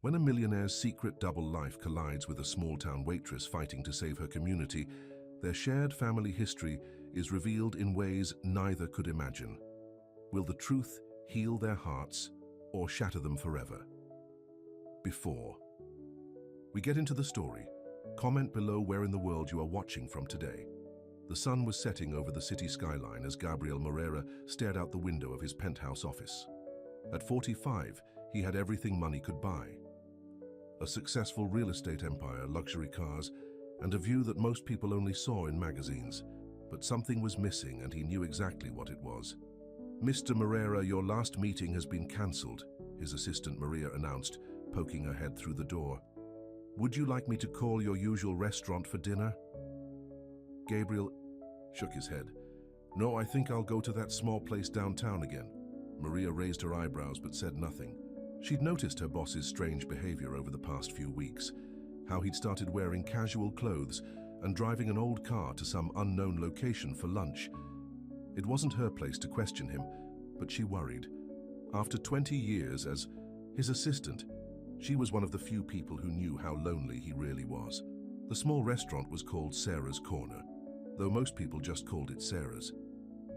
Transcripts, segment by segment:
When a millionaire's secret double life collides with a small-town waitress fighting to save her community, their shared family history is revealed in ways neither could imagine. Will the truth heal their hearts or shatter them forever? Before we get into the story, comment below where in the world you are watching from today. The sun was setting over the city skyline as Gabriel Moreira stared out the window of his penthouse office. At 45, he had everything money could buy. A successful real estate empire, luxury cars, and a view that most people only saw in magazines. But something was missing, and he knew exactly what it was. "Mr. Moreira, your last meeting has been cancelled," his assistant Maria announced, poking her head through the door. "Would you like me to call your usual restaurant for dinner?" Gabriel shook his head. "No, I think I'll go to that small place downtown again." Maria raised her eyebrows but said nothing. She'd noticed her boss's strange behavior over the past few weeks, how he'd started wearing casual clothes and driving an old car to some unknown location for lunch. It wasn't her place to question him, but she worried. After 20 years as his assistant, she was one of the few people who knew how lonely he really was. The small restaurant was called Sarah's Corner, though most people just called it Sarah's.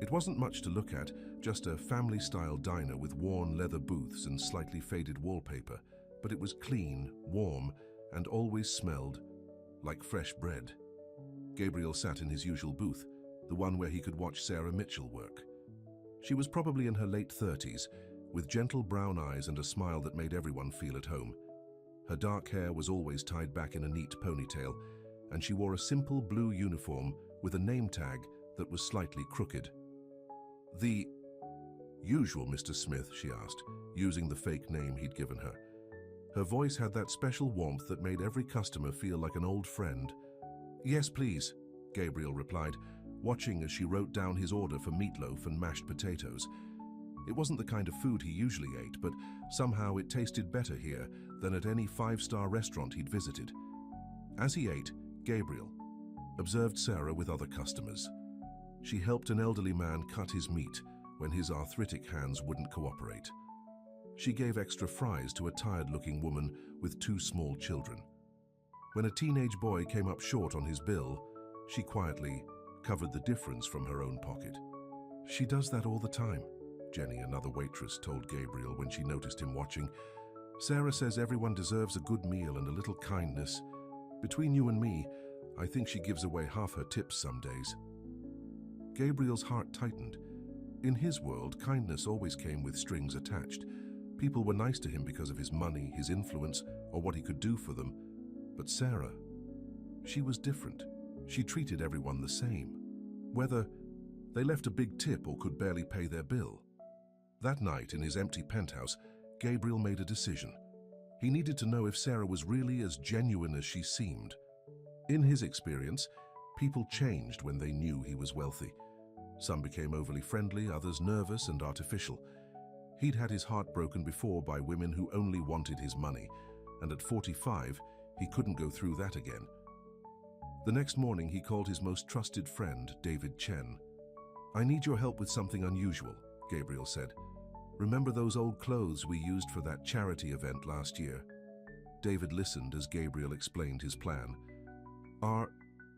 It wasn't much to look at, just a family-style diner with worn leather booths and slightly faded wallpaper, but it was clean, warm, and always smelled like fresh bread. Gabriel sat in his usual booth, the one where he could watch Sarah Mitchell work. She was probably in her late 30s, with gentle brown eyes and a smile that made everyone feel at home. Her dark hair was always tied back in a neat ponytail, and she wore a simple blue uniform with a name tag that was slightly crooked. "The usual Mr. Smith?" she asked, using the fake name he'd given her. Her voice had that special warmth that made every customer feel like an old friend. "Yes, please," Gabriel replied, watching as she wrote down his order for meatloaf and mashed potatoes. It wasn't the kind of food he usually ate, but somehow it tasted better here than at any five-star restaurant he'd visited. As he ate, Gabriel observed Sarah with other customers. She helped an elderly man cut his meat when his arthritic hands wouldn't cooperate. She gave extra fries to a tired-looking woman with two small children. When a teenage boy came up short on his bill, she quietly covered the difference from her own pocket. "She does that all the time," Jenny, another waitress, told Gabriel when she noticed him watching. "Sarah says everyone deserves a good meal and a little kindness. Between you and me, I think she gives away half her tips some days." Gabriel's heart tightened. In his world, kindness always came with strings attached. People were nice to him because of his money, his influence, or what he could do for them. But Sarah, she was different. She treated everyone the same, whether they left a big tip or could barely pay their bill. That night, in his empty penthouse, Gabriel made a decision. He needed to know if Sarah was really as genuine as she seemed. In his experience, people changed when they knew he was wealthy. Some became overly friendly, others nervous and artificial. He'd had his heart broken before by women who only wanted his money, and at 45, he couldn't go through that again. The next morning, he called his most trusted friend, David Chen. "I need your help with something unusual," Gabriel said. "Remember those old clothes we used for that charity event last year?" David listened as Gabriel explained his plan. "Are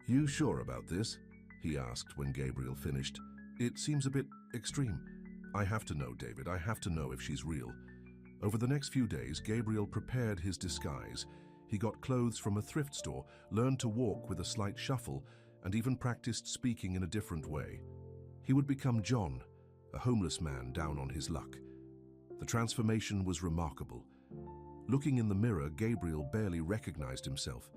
you sure about this?" he asked when Gabriel finished. "It seems a bit extreme." "I have to know, David. I have to know if she's real." Over the next few days, Gabriel prepared his disguise. He got clothes from a thrift store, learned to walk with a slight shuffle, and even practiced speaking in a different way. He would become John, a homeless man down on his luck. The transformation was remarkable. Looking in the mirror, Gabriel barely recognized himself.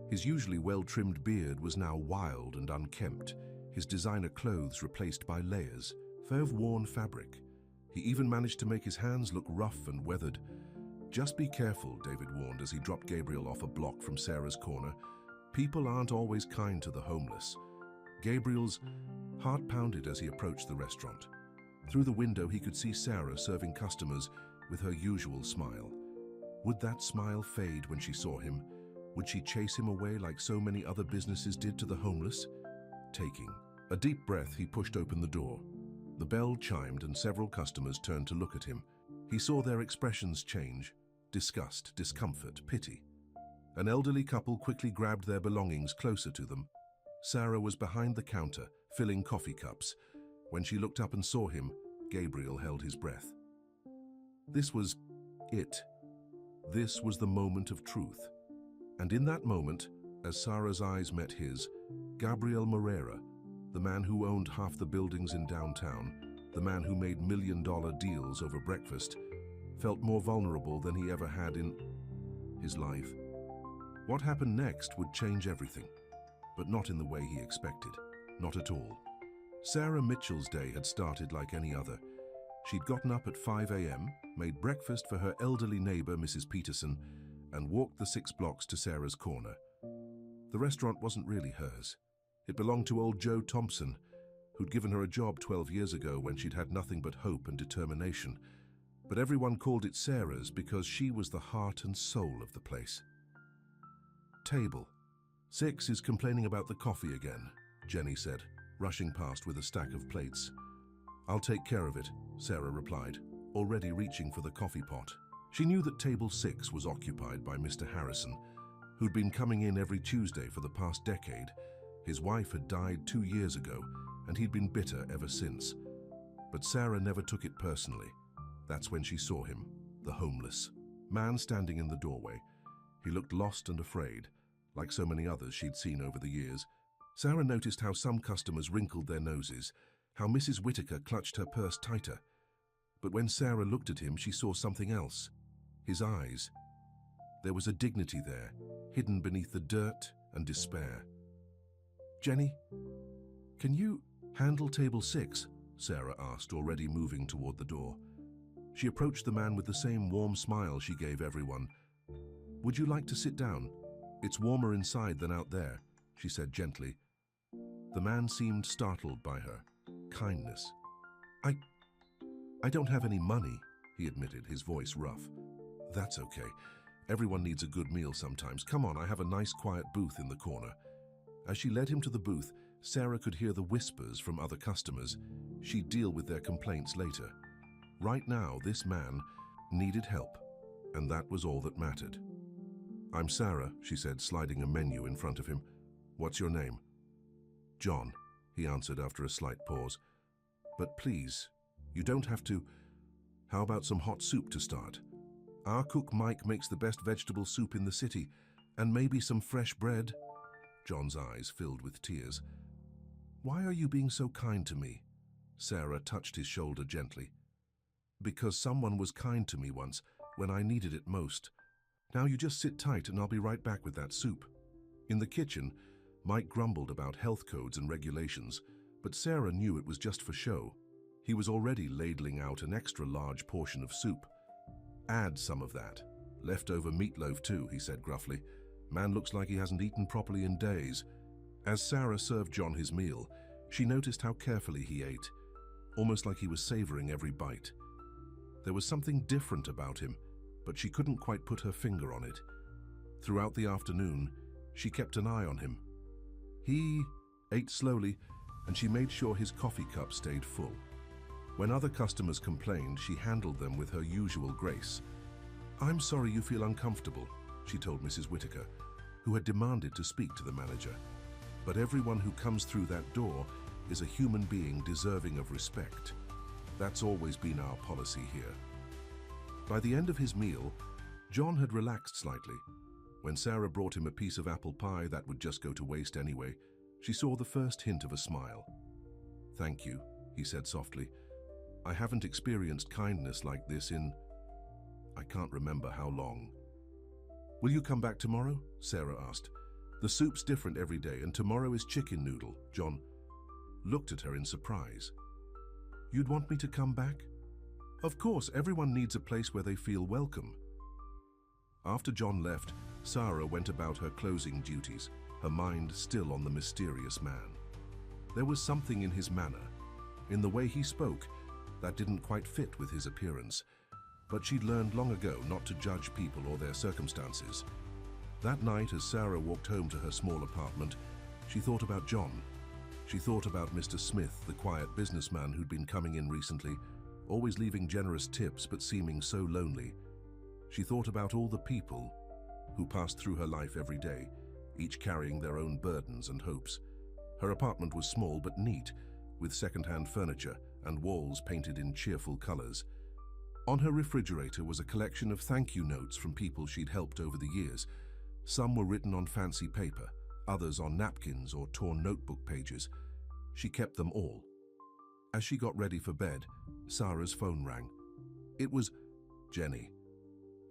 His usually well-trimmed beard was now wild and unkempt, his designer clothes replaced by layers of worn fabric. He even managed to make his hands look rough and weathered. "Just be careful," David warned as he dropped Gabriel off a block from Sarah's Corner. "People aren't always kind to the homeless." Gabriel's heart pounded as he approached the restaurant. Through the window, he could see Sarah serving customers with her usual smile. Would that smile fade when she saw him? Would she chase him away like so many other businesses did to the homeless? Taking a deep breath, he pushed open the door. The bell chimed and several customers turned to look at him. He saw their expressions change. disgust, discomfort, pity. An elderly couple quickly grabbed their belongings closer to them. Sarah was behind the counter, filling coffee cups. When she looked up and saw him, Gabriel held his breath. This was it. This was the moment of truth. And in that moment, as Sarah's eyes met his, Gabriel Moreira, the man who owned half the buildings in downtown, the man who made million-dollar deals over breakfast, felt more vulnerable than he ever had in his life. What happened next would change everything, but not in the way he expected. Not at all. Sarah Mitchell's day had started like any other. She'd gotten up at 5 a.m., made breakfast for her elderly neighbor, Mrs. Peterson, and walked the 6 blocks to Sarah's corner. The restaurant wasn't really hers. It belonged to old Joe Thompson, who'd given her a job 12 years ago when she'd had nothing but hope and determination. But everyone called it Sarah's because she was the heart and soul of the place. Table 6 is complaining about the coffee again, Jenny said, rushing past with a stack of plates. I'll take care of it, Sarah replied, already reaching for the coffee pot. She knew that table 6 was occupied by Mr. Harrison, who'd been coming in every Tuesday for the past decade. His wife had died 2 years ago, and he'd been bitter ever since. But Sarah never took it personally. That's when she saw him, the homeless man standing in the doorway. He looked lost and afraid, like so many others she'd seen over the years. Sarah noticed how some customers wrinkled their noses, how Mrs. Whitaker clutched her purse tighter. But when Sarah looked at him, she saw something else. His eyes. There was a dignity there, hidden beneath the dirt and despair. Jenny, can you handle table 6? Sarah asked, already moving toward the door. She approached the man with the same warm smile she gave everyone. Would you like to sit down? It's warmer inside than out there, she said gently. The man seemed startled by her kindness. I don't have any money, he admitted, his voice rough. That's okay. Everyone needs a good meal sometimes. Come on, I have a nice quiet booth in the corner. As she led him to the booth, Sarah could hear the whispers from other customers. She'd deal with their complaints later. Right now, this man needed help, and that was all that mattered. I'm Sarah, she said, sliding a menu in front of him. What's your name? John, he answered after a slight pause. But please, you don't have to. How about some hot soup to start? Our cook Mike makes the best vegetable soup in the city, and maybe some fresh bread. John's eyes filled with tears. Why are you being so kind to me? Sarah touched his shoulder gently. Because someone was kind to me once, when I needed it most. Now you just sit tight and I'll be right back with that soup. In the kitchen, Mike grumbled about health codes and regulations, but Sarah knew it was just for show. He was already ladling out an extra large portion of soup. Add some of that. Leftover meatloaf too, he said gruffly. Man looks like he hasn't eaten properly in days. As Sarah served John his meal, she noticed how carefully he ate, almost like he was savoring every bite. There was something different about him, but she couldn't quite put her finger on it. Throughout the afternoon, she kept an eye on him. He ate slowly, and she made sure his coffee cup stayed full. When other customers complained, she handled them with her usual grace. I'm sorry you feel uncomfortable, she told Mrs. Whitaker, who had demanded to speak to the manager. But everyone who comes through that door is a human being deserving of respect. That's always been our policy here. By the end of his meal, John had relaxed slightly. When Sarah brought him a piece of apple pie that would just go to waste anyway, she saw the first hint of a smile. Thank you, he said softly. I haven't experienced kindness like this in... I can't remember how long. Will you come back tomorrow? Sarah asked. The soup's different every day, and tomorrow is chicken noodle. John looked at her in surprise. You'd want me to come back? Of course, everyone needs a place where they feel welcome. After John left, Sarah went about her closing duties, her mind still on the mysterious man. There was something in his manner, in the way he spoke, that didn't quite fit with his appearance, but she'd learned long ago not to judge people or their circumstances. That night, as Sarah walked home to her small apartment, she thought about John. She thought about Mr. Smith, the quiet businessman who'd been coming in recently, always leaving generous tips but seeming so lonely. She thought about all the people who passed through her life every day, each carrying their own burdens and hopes. Her apartment was small but neat, with second-hand furniture and walls painted in cheerful colors. On her refrigerator was a collection of thank you notes from people she'd helped over the years. Some were written on fancy paper, others on napkins or torn notebook pages. She kept them all. As she got ready for bed, Sarah's phone rang. It was Jenny.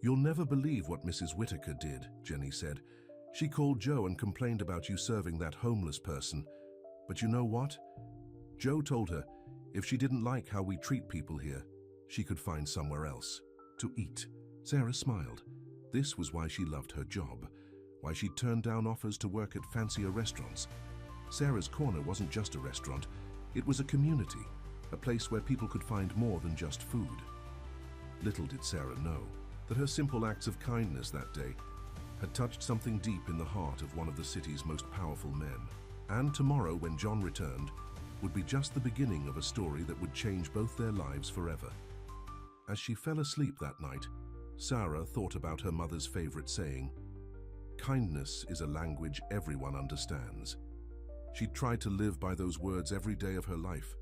"You'll never believe what Mrs. Whitaker did," Jenny said. "She called Joe and complained about you serving that homeless person. But you know what? Joe told her if she didn't like how we treat people here, she could find somewhere else to eat." Sarah smiled. This was why she loved her job, why she turned down offers to work at fancier restaurants. Sarah's Corner wasn't just a restaurant, it was a community, a place where people could find more than just food. Little did Sarah know that her simple acts of kindness that day had touched something deep in the heart of one of the city's most powerful men. And tomorrow, when John returned, would be just the beginning of a story that would change both their lives forever. As she fell asleep that night, Sarah thought about her mother's favorite saying, "Kindness is a language everyone understands." She tried to live by those words every day of her life.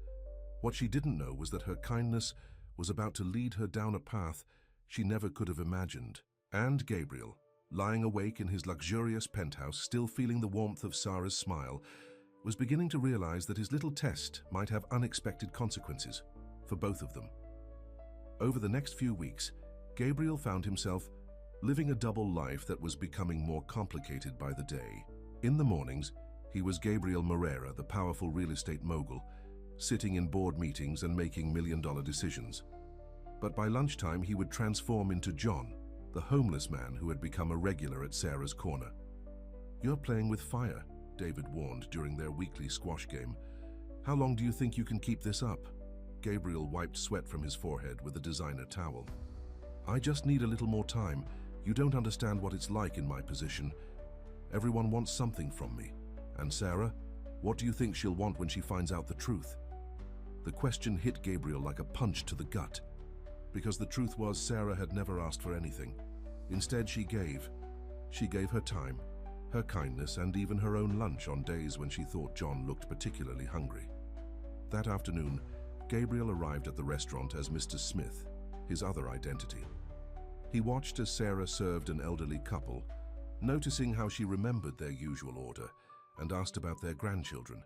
What she didn't know was that her kindness was about to lead her down a path she never could have imagined. And Gabriel, lying awake in his luxurious penthouse, still feeling the warmth of Sarah's smile, was beginning to realize that his little test might have unexpected consequences for both of them. Over the next few weeks, Gabriel found himself living a double life that was becoming more complicated by the day. In the mornings, he was Gabriel Moreira, the powerful real estate mogul, sitting in board meetings and making million-dollar decisions. But by lunchtime, he would transform into John, the homeless man who had become a regular at Sarah's Corner. "You're playing with fire," David warned during their weekly squash game. "How long do you think you can keep this up?" Gabriel wiped sweat from his forehead with a designer towel. "I just need a little more time. You don't understand what it's like in my position. Everyone wants something from me. And Sarah, what do you think she'll want when she finds out the truth?" The question hit Gabriel like a punch to the gut, because the truth was Sarah had never asked for anything. Instead, she gave. She gave her time, her kindness, and even her own lunch on days when she thought John looked particularly hungry. That afternoon, Gabriel arrived at the restaurant as Mr. Smith, his other identity. He watched as Sarah served an elderly couple, noticing how she remembered their usual order, and asked about their grandchildren.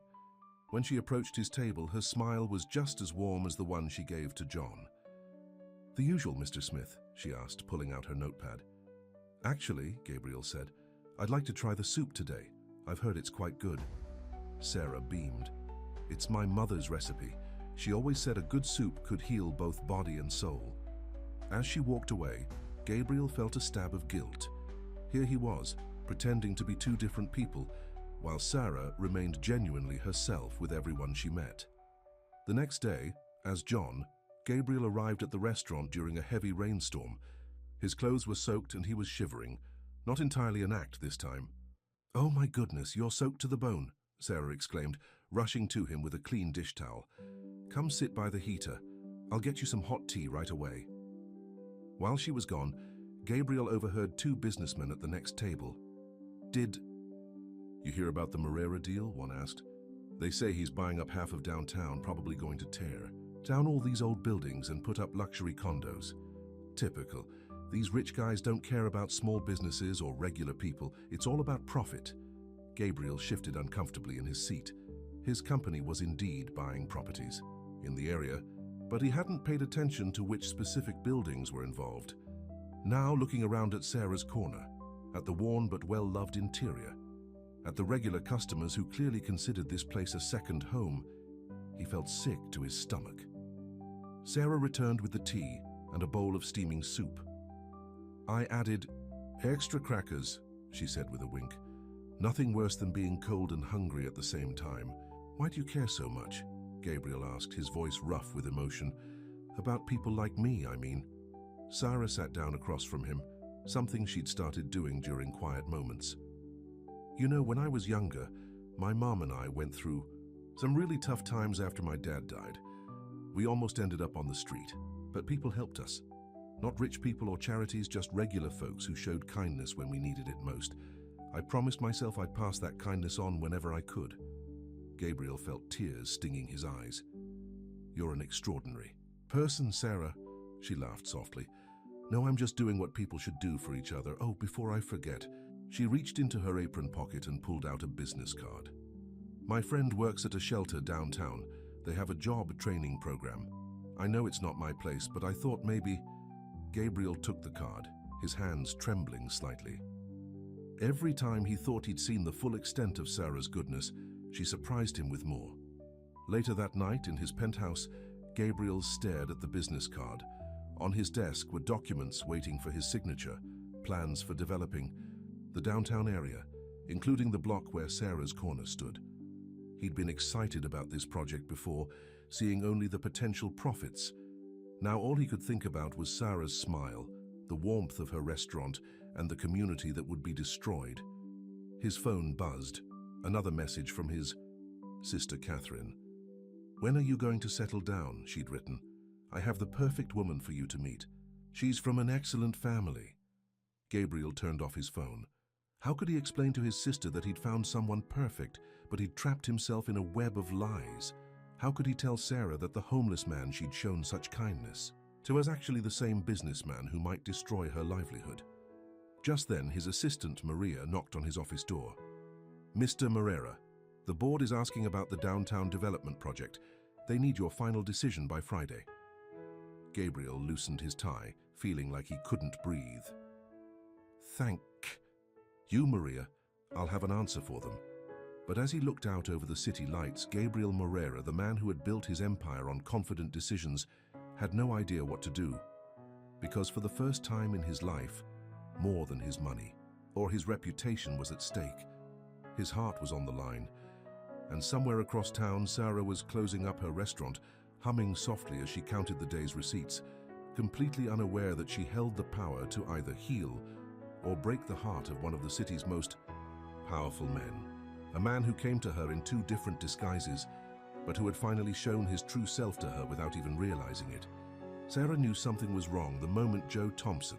When she approached his table, her smile was just as warm as the one she gave to John. "The usual, Mr. Smith?" she asked, pulling out her notepad. "Actually," Gabriel said, "I'd like to try the soup today. I've heard it's quite good." Sarah beamed. "It's my mother's recipe. She always said a good soup could heal both body and soul." As she walked away, Gabriel felt a stab of guilt. Here he was, pretending to be two different people, while Sarah remained genuinely herself with everyone she met. The next day, as John, Gabriel arrived at the restaurant during a heavy rainstorm. His clothes were soaked and he was shivering, not entirely an act this time. "Oh my goodness, you're soaked to the bone," Sarah exclaimed, rushing to him with a clean dish towel. "Come sit by the heater. I'll get you some hot tea right away." While she was gone, Gabriel overheard two businessmen at the next table. "Did you hear about the Moreira deal?" one asked. "They say he's buying up half of downtown, probably going to tear down all these old buildings and put up luxury condos. Typical. These rich guys don't care about small businesses or regular people. It's all about profit." Gabriel shifted uncomfortably in his seat. His company was indeed buying properties in the area, but he hadn't paid attention to which specific buildings were involved. Now, looking around at Sarah's Corner, at the worn but well-loved interior, at the regular customers who clearly considered this place a second home, he felt sick to his stomach. Sarah returned with the tea and a bowl of steaming soup. "I added extra crackers," she said with a wink. "Nothing worse than being cold and hungry at the same time." "Why do you care so much?" Gabriel asked, his voice rough with emotion. "About people like me, I mean." Sarah sat down across from him, something she'd started doing during quiet moments. "You know, when I was younger, my mom and I went through some really tough times after my dad died. We almost ended up on the street, but people helped us. Not rich people or charities, just regular folks who showed kindness when we needed it most. I promised myself I'd pass that kindness on whenever I could. Gabriel felt tears stinging his eyes. You're an extraordinary person, Sarah, she laughed softly. No, I'm just doing what people should do for each other. Oh, before I forget. She reached into her apron pocket and pulled out a business card. My friend works at a shelter downtown. They have a job training program. I know it's not my place, but I thought maybe... Gabriel took the card, his hands trembling slightly. Every time he thought he'd seen the full extent of Sarah's goodness, she surprised him with more. Later that night, in his penthouse, Gabriel stared at the business card. On his desk were documents waiting for his signature, plans for developing the downtown area, including the block where Sarah's corner stood. He'd been excited about this project before, seeing only the potential profits. Now all he could think about was Sarah's smile, the warmth of her restaurant, and the community that would be destroyed. His phone buzzed, another message from his sister Catherine. When are you going to settle down, she'd written. I have the perfect woman for you to meet. She's from an excellent family. Gabriel turned off his phone. How could he explain to his sister that he'd found someone perfect, but he'd trapped himself in a web of lies? How could he tell Sarah that the homeless man she'd shown such kindness to was actually the same businessman who might destroy her livelihood? Just then, his assistant, Maria, knocked on his office door. Mr. Moreira, the board is asking about the downtown development project. They need your final decision by Friday. Gabriel loosened his tie, feeling like he couldn't breathe. Thank you, Maria. I'll have an answer for them. But as he looked out over the city lights, Gabriel Moreira, the man who had built his empire on confident decisions, had no idea what to do. Because for the first time in his life, more than his money or his reputation was at stake. His heart was on the line. And somewhere across town, Sarah was closing up her restaurant, humming softly as she counted the day's receipts, completely unaware that she held the power to either heal or break the heart of one of the city's most powerful men. A man who came to her in two different disguises, but who had finally shown his true self to her without even realizing it. Sarah knew something was wrong the moment Joe Thompson,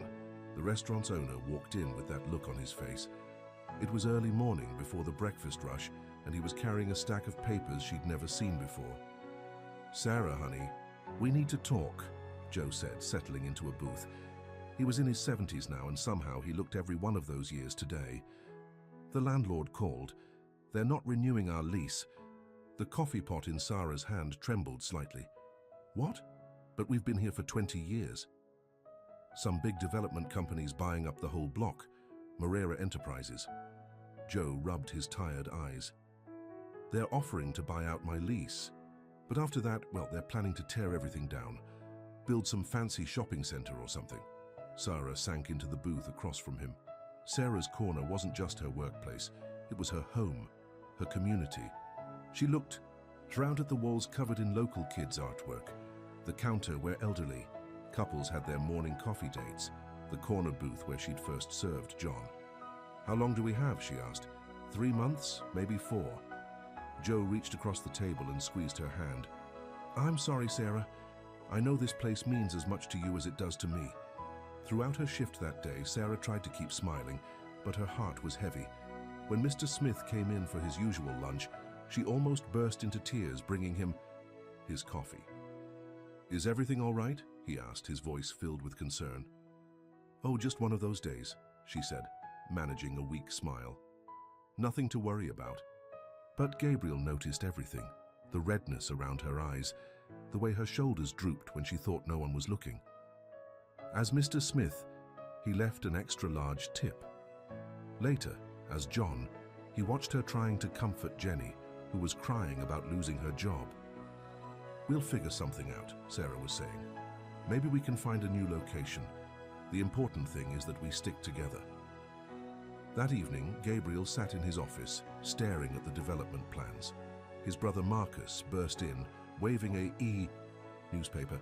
the restaurant's owner, walked in with that look on his face. It was early morning before the breakfast rush, and he was carrying a stack of papers she'd never seen before. Sarah, honey, we need to talk, Joe said, settling into a booth. He was in his 70s now, and somehow he looked every one of those years today. The landlord called. They're not renewing our lease. The coffee pot in Sarah's hand trembled slightly. What? But we've been here for 20 years. Some big development company's buying up the whole block. Moreira Enterprises. Joe rubbed his tired eyes. They're offering to buy out my lease. But after that, well, they're planning to tear everything down. Build some fancy shopping center or something. Sarah sank into the booth across from him. Sarah's corner wasn't just her workplace. It was her home, her community. She looked around at the walls covered in local kids' artwork, the counter where elderly couples had their morning coffee dates, the corner booth where she'd first served John. How long do we have, she asked. 3 months, maybe 4. Joe reached across the table and squeezed her hand. I'm sorry, Sarah. I know this place means as much to you as it does to me. Throughout her shift that day, Sarah tried to keep smiling, but her heart was heavy. When Mr. Smith came in for his usual lunch, she almost burst into tears, bringing him his coffee. Is everything all right? He asked, his voice filled with concern. Oh, just one of those days, she said, managing a weak smile. Nothing to worry about. But Gabriel noticed everything, the redness around her eyes, the way her shoulders drooped when she thought no one was looking. As Mr. Smith, he left an extra-large tip. Later, as John, he watched her trying to comfort Jenny, who was crying about losing her job. We'll figure something out, Sarah was saying. Maybe we can find a new location. The important thing is that we stick together. That evening, Gabriel sat in his office, staring at the development plans. His brother Marcus burst in, waving a newspaper.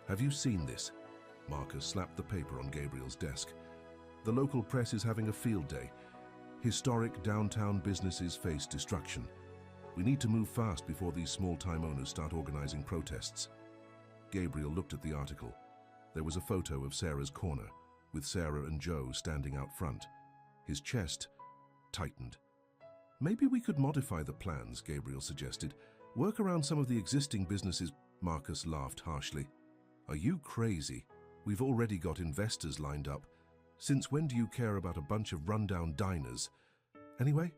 Have you seen this? Marcus slapped the paper on Gabriel's desk. The local press is having a field day. Historic downtown businesses face destruction. We need to move fast before these small-time owners start organizing protests. Gabriel looked at the article. There was a photo of Sarah's corner, with Sarah and Joe standing out front. His chest tightened. "Maybe we could modify the plans," Gabriel suggested. "Work around some of the existing businesses." Marcus laughed harshly. "Are you crazy? We've already got investors lined up. Since when do you care about a bunch of rundown diners?" Anyway,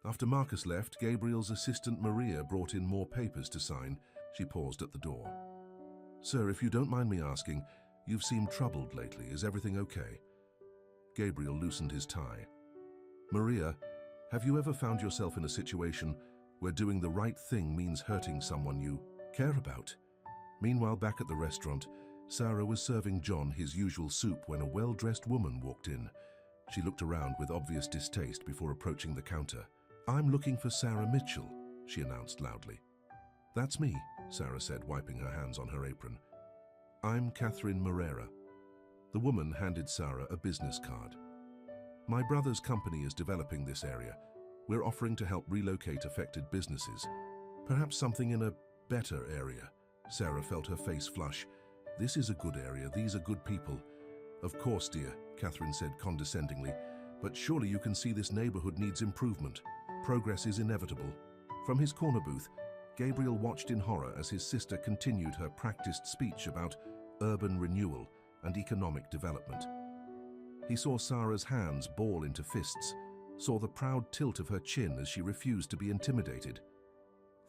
after Marcus left, Gabriel's assistant Maria brought in more papers to sign. She paused at the door. "Sir, if you don't mind me asking, you've seemed troubled lately. Is everything okay?" Gabriel loosened his tie. "Maria, have you ever found yourself in a situation where doing the right thing means hurting someone you care about?" Meanwhile, back at the restaurant, Sarah was serving John his usual soup when a well-dressed woman walked in. She looked around with obvious distaste before approaching the counter. "I'm looking for Sarah Mitchell," she announced loudly. "That's me," Sarah said, wiping her hands on her apron. "I'm Catherine Moreira." The woman handed Sarah a business card. "My brother's company is developing this area. We're offering to help relocate affected businesses. Perhaps something in a better area." Sarah felt her face flush. "This is a good area. These are good people." "Of course, dear," Catherine said condescendingly, "but surely you can see this neighborhood needs improvement. Progress is inevitable." From his corner booth, Gabriel watched in horror as his sister continued her practiced speech about urban renewal and economic development. He saw Sarah's hands ball into fists, saw the proud tilt of her chin as she refused to be intimidated.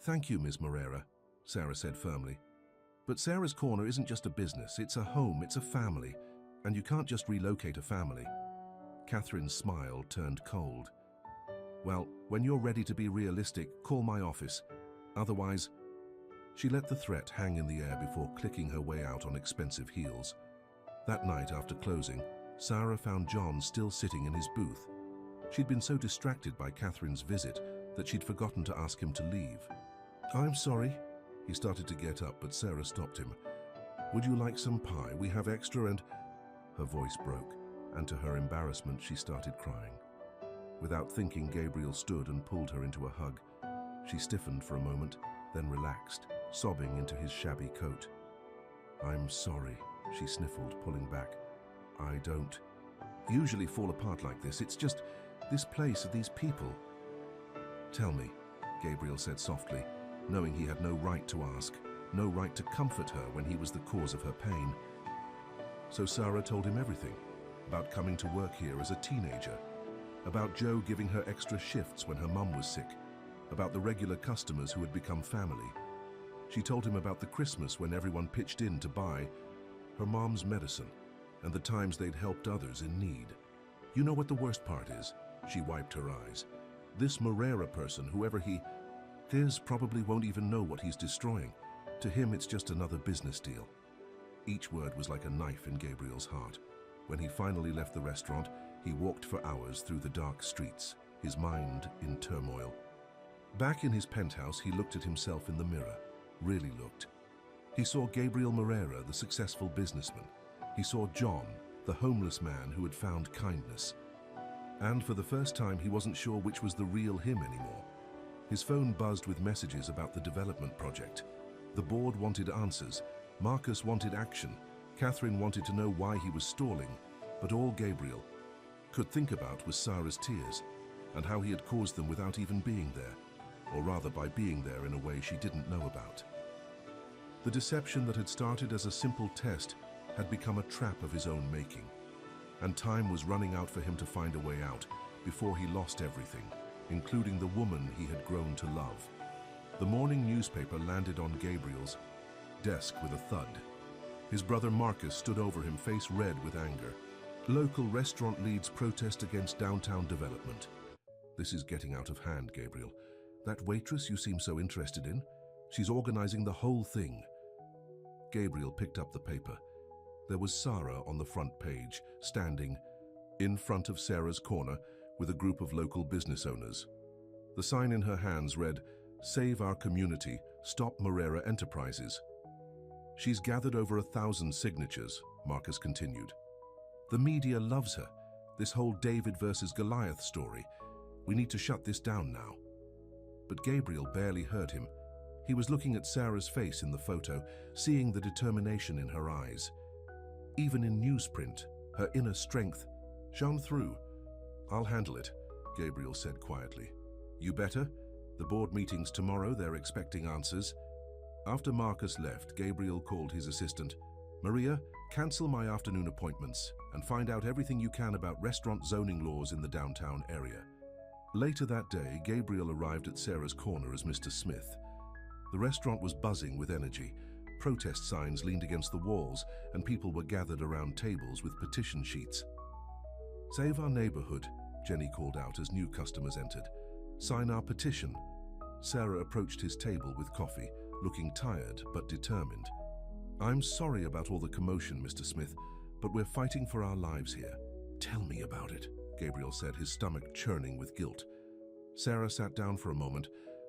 "Thank you, Ms. Moreira," Sarah said firmly. "But Sarah's Corner isn't just a business, it's a home, it's a family, and you can't just relocate a family." Catherine's smile turned cold. "Well, when you're ready to be realistic, call my office. Otherwise..." She let the threat hang in the air before clicking her way out on expensive heels. That night, after closing, Sarah found John still sitting in his booth. She'd been so distracted by Catherine's visit that she'd forgotten to ask him to leave. "I'm sorry." He started to get up, but Sarah stopped him. "Would you like some pie? We have extra and..." Her voice broke, and to her embarrassment, she started crying. Without thinking, Gabriel stood and pulled her into a hug. She stiffened for a moment, then relaxed, sobbing into his shabby coat. "I'm sorry," she sniffled, pulling back. "I don't usually fall apart like this. It's just this place, these people." "Tell me," Gabriel said softly, knowing he had no right to ask, no right to comfort her when he was the cause of her pain. So Sarah told him everything, about coming to work here as a teenager, about Joe giving her extra shifts when her mum was sick, about the regular customers who had become family. She told him about the Christmas when everyone pitched in to buy her mom's medicine, and the times they'd helped others in need. "You know what the worst part is?" She wiped her eyes. "This Moreira person, whoever he is, probably won't even know what he's destroying. To him, it's just another business deal." Each word was like a knife in Gabriel's heart. When he finally left the restaurant, he walked for hours through the dark streets, his mind in turmoil. Back in his penthouse, he looked at himself in the mirror, really looked. He saw Gabriel Moreira, the successful businessman. He saw John, the homeless man who had found kindness. And for the first time, he wasn't sure which was the real him anymore. His phone buzzed with messages about the development project. The board wanted answers. Marcus wanted action. Catherine wanted to know why he was stalling. But all Gabriel could think about was Sarah's tears and how he had caused them without even being there, or rather by being there in a way she didn't know about. The deception that had started as a simple test had become a trap of his own making, and time was running out for him to find a way out before he lost everything, including the woman he had grown to love. The morning newspaper landed on Gabriel's desk with a thud. His brother Marcus stood over him, face red with anger. "Local restaurant leads protest against downtown development." "This is getting out of hand, Gabriel. That waitress you seem so interested in, she's organizing the whole thing." Gabriel picked up the paper. There was Sarah on the front page, standing in front of Sarah's Corner with a group of local business owners. The sign in her hands read, "Save our community, stop Moreira Enterprises." "She's gathered over 1,000 signatures," Marcus continued. "The media loves her. This whole David versus Goliath story. We need to shut this down now." But Gabriel barely heard him. He was looking at Sarah's face in the photo, seeing the determination in her eyes. Even in newsprint, her inner strength shone through. "I'll handle it," Gabriel said quietly. "You better? The board meeting's tomorrow, they're expecting answers." After Marcus left, Gabriel called his assistant. "Maria, cancel my afternoon appointments and find out everything you can about restaurant zoning laws in the downtown area." Later that day, Gabriel arrived at Sarah's corner as Mr. Smith. The restaurant was buzzing with energy. Protest signs leaned against the walls, and people were gathered around tables with petition sheets. "Save our neighborhood," Jenny called out as new customers entered. "Sign our petition." Sarah approached his table with coffee, looking tired but determined. "I'm sorry about all the commotion, Mr. Smith, but we're fighting for our lives here." "Tell me about it," Gabriel said, his stomach churning with guilt. Sarah sat down for a moment,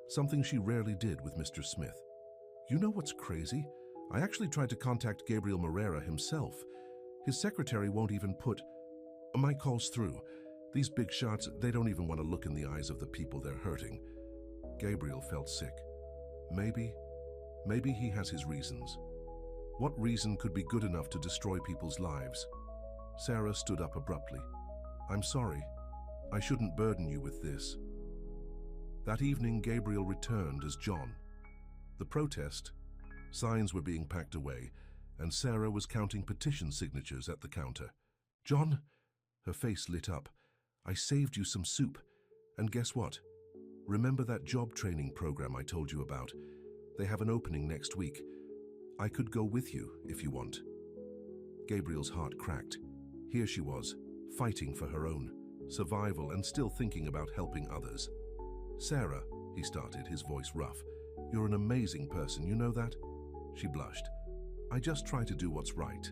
something she rarely did with Mr. Smith. "You know what's crazy? I actually tried to contact Gabriel Moreira himself. His secretary won't even put my calls through. These big shots, they don't even want to look in the eyes of the people they're hurting." Gabriel felt sick. Maybe he has his reasons. What reason could be good enough to destroy people's lives? Sarah stood up abruptly. "I'm sorry. I shouldn't burden you with this." That evening, Gabriel returned as John. The protest, signs were being packed away, and Sarah was counting petition signatures at the counter. "John," her face lit up, "I saved you some soup. And guess what? Remember that job training program I told you about? They have an opening next week. I could go with you if you want." Gabriel's heart cracked. Here she was, fighting for her own survival and still thinking about helping others. "Sarah," he started, his voice rough, "you're an amazing person, you know that?" She blushed. "I just try to do what's right.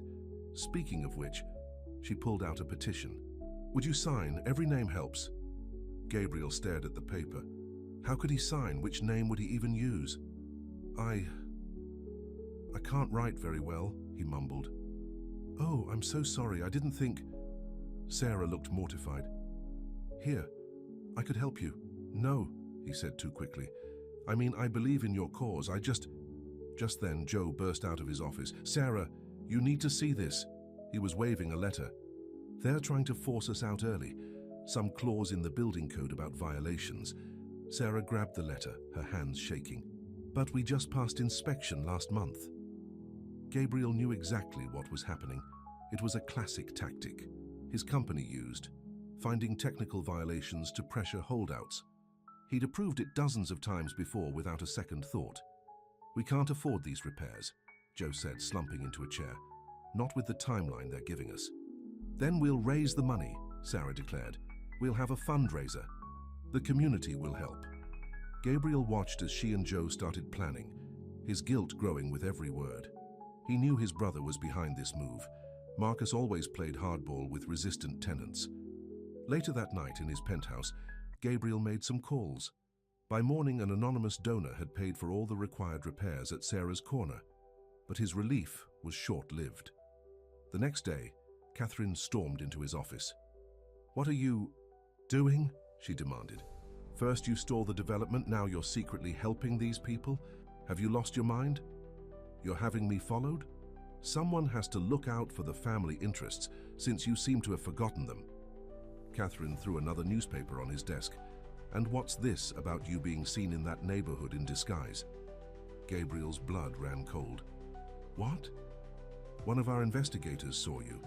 Speaking of which," she pulled out a petition. "Would you sign? Every name helps." Gabriel stared at the paper. How could he sign? Which name would he even use? I can't write very well," he mumbled. "Oh, I'm so sorry. I didn't think—" Sarah looked mortified. "Here, I could help you." "No," he said too quickly. "I mean, I believe in your cause. Just then, Joe burst out of his office. "Sarah, you need to see this." He was waving a letter. "They're trying to force us out early. Some clause in the building code about violations." Sarah grabbed the letter, her hands shaking. "But we just passed inspection last month." Gabriel knew exactly what was happening. It was a classic tactic his company used, finding technical violations to pressure holdouts. He'd approved it dozens of times before without a second thought. "We can't afford these repairs," Joe said, slumping into a chair. "Not with the timeline they're giving us." "Then we'll raise the money," Sarah declared. "We'll have a fundraiser. The community will help." Gabriel watched as she and Joe started planning, his guilt growing with every word. He knew his brother was behind this move. Marcus always played hardball with resistant tenants. Later that night in his penthouse, Gabriel made some calls. By morning, an anonymous donor had paid for all the required repairs at Sarah's corner, but his relief was short-lived. The next day, Catherine stormed into his office. "What are you doing?" she demanded. "First you stole the development, now you're secretly helping these people? Have you lost your mind? You're having me followed? Someone has to look out for the family interests, since you seem to have forgotten them." Catherine threw another newspaper on his desk. "And what's this about you being seen in that neighborhood in disguise?" Gabriel's blood ran cold. "What?" "One of our investigators saw you.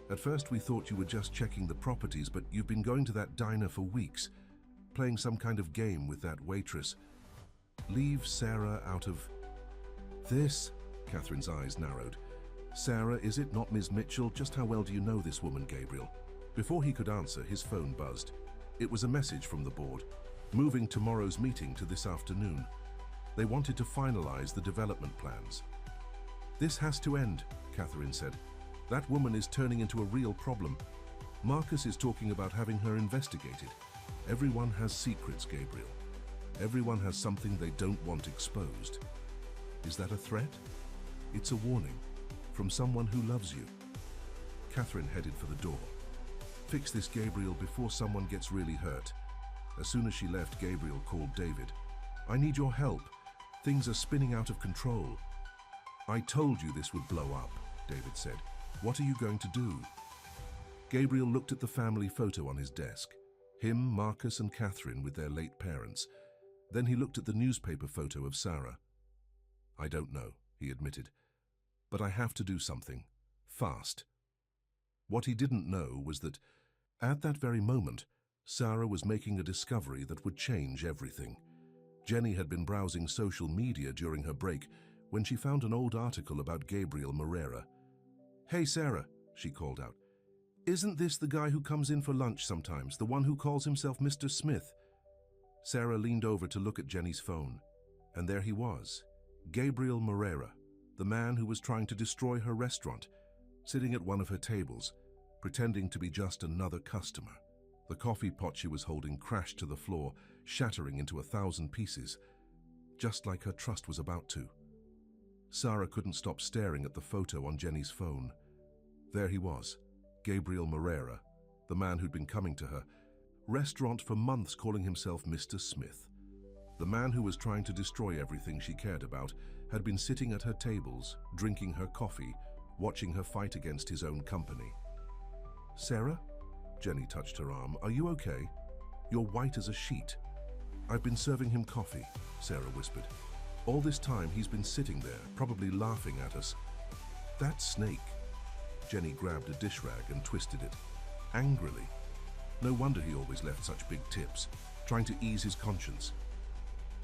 At first we thought you were just checking the properties, but you've been going to that diner for weeks, playing some kind of game with that waitress. Leave Sarah out of this." Catherine's eyes narrowed. "Sarah, is it not Ms. Mitchell? Just how well do you know this woman, Gabriel?" Before he could answer, his phone buzzed. It was a message from the board, moving tomorrow's meeting to this afternoon. They wanted to finalize the development plans. "This has to end," Catherine said. "That woman is turning into a real problem. Marcus is talking about having her investigated. Everyone has secrets, Gabriel. Everyone has something they don't want exposed. Is that a threat? It's a warning from someone who loves you." Catherine headed for the door. "Fix this, Gabriel, before someone gets really hurt." As soon as she left, Gabriel called David. "I need your help. Things are spinning out of control." "I told you this would blow up," David said. What are you going to do? Gabriel looked at the family photo on his desk. Him, Marcus, and Catherine with their late parents. Then he looked at the newspaper photo of Sarah. I don't know, he admitted. But I have to do something. Fast. What he didn't know was that, at that very moment, Sarah was making a discovery that would change everything. Jenny had been browsing social media during her break when she found an old article about Gabriel Moreira. Hey, Sarah, she called out. Isn't this the guy who comes in for lunch sometimes, the one who calls himself Mr. Smith? Sarah leaned over to look at Jenny's phone, and there he was, Gabriel Moreira, the man who was trying to destroy her restaurant, sitting at one of her tables, pretending to be just another customer. The coffee pot she was holding crashed to the floor, shattering into 1,000 pieces, just like her trust was about to. Sarah couldn't stop staring at the photo on Jenny's phone. There he was, Gabriel Moreira, the man who'd been coming to her restaurant for months calling himself Mr. Smith. The man who was trying to destroy everything she cared about had been sitting at her tables, drinking her coffee, watching her fight against his own company. Sarah? Jenny touched her arm. Are you okay? You're white as a sheet. I've been serving him coffee, Sarah whispered. All this time he's been sitting there, probably laughing at us. That snake. Jenny grabbed a dish rag and twisted it, angrily. No wonder he always left such big tips, trying to ease his conscience.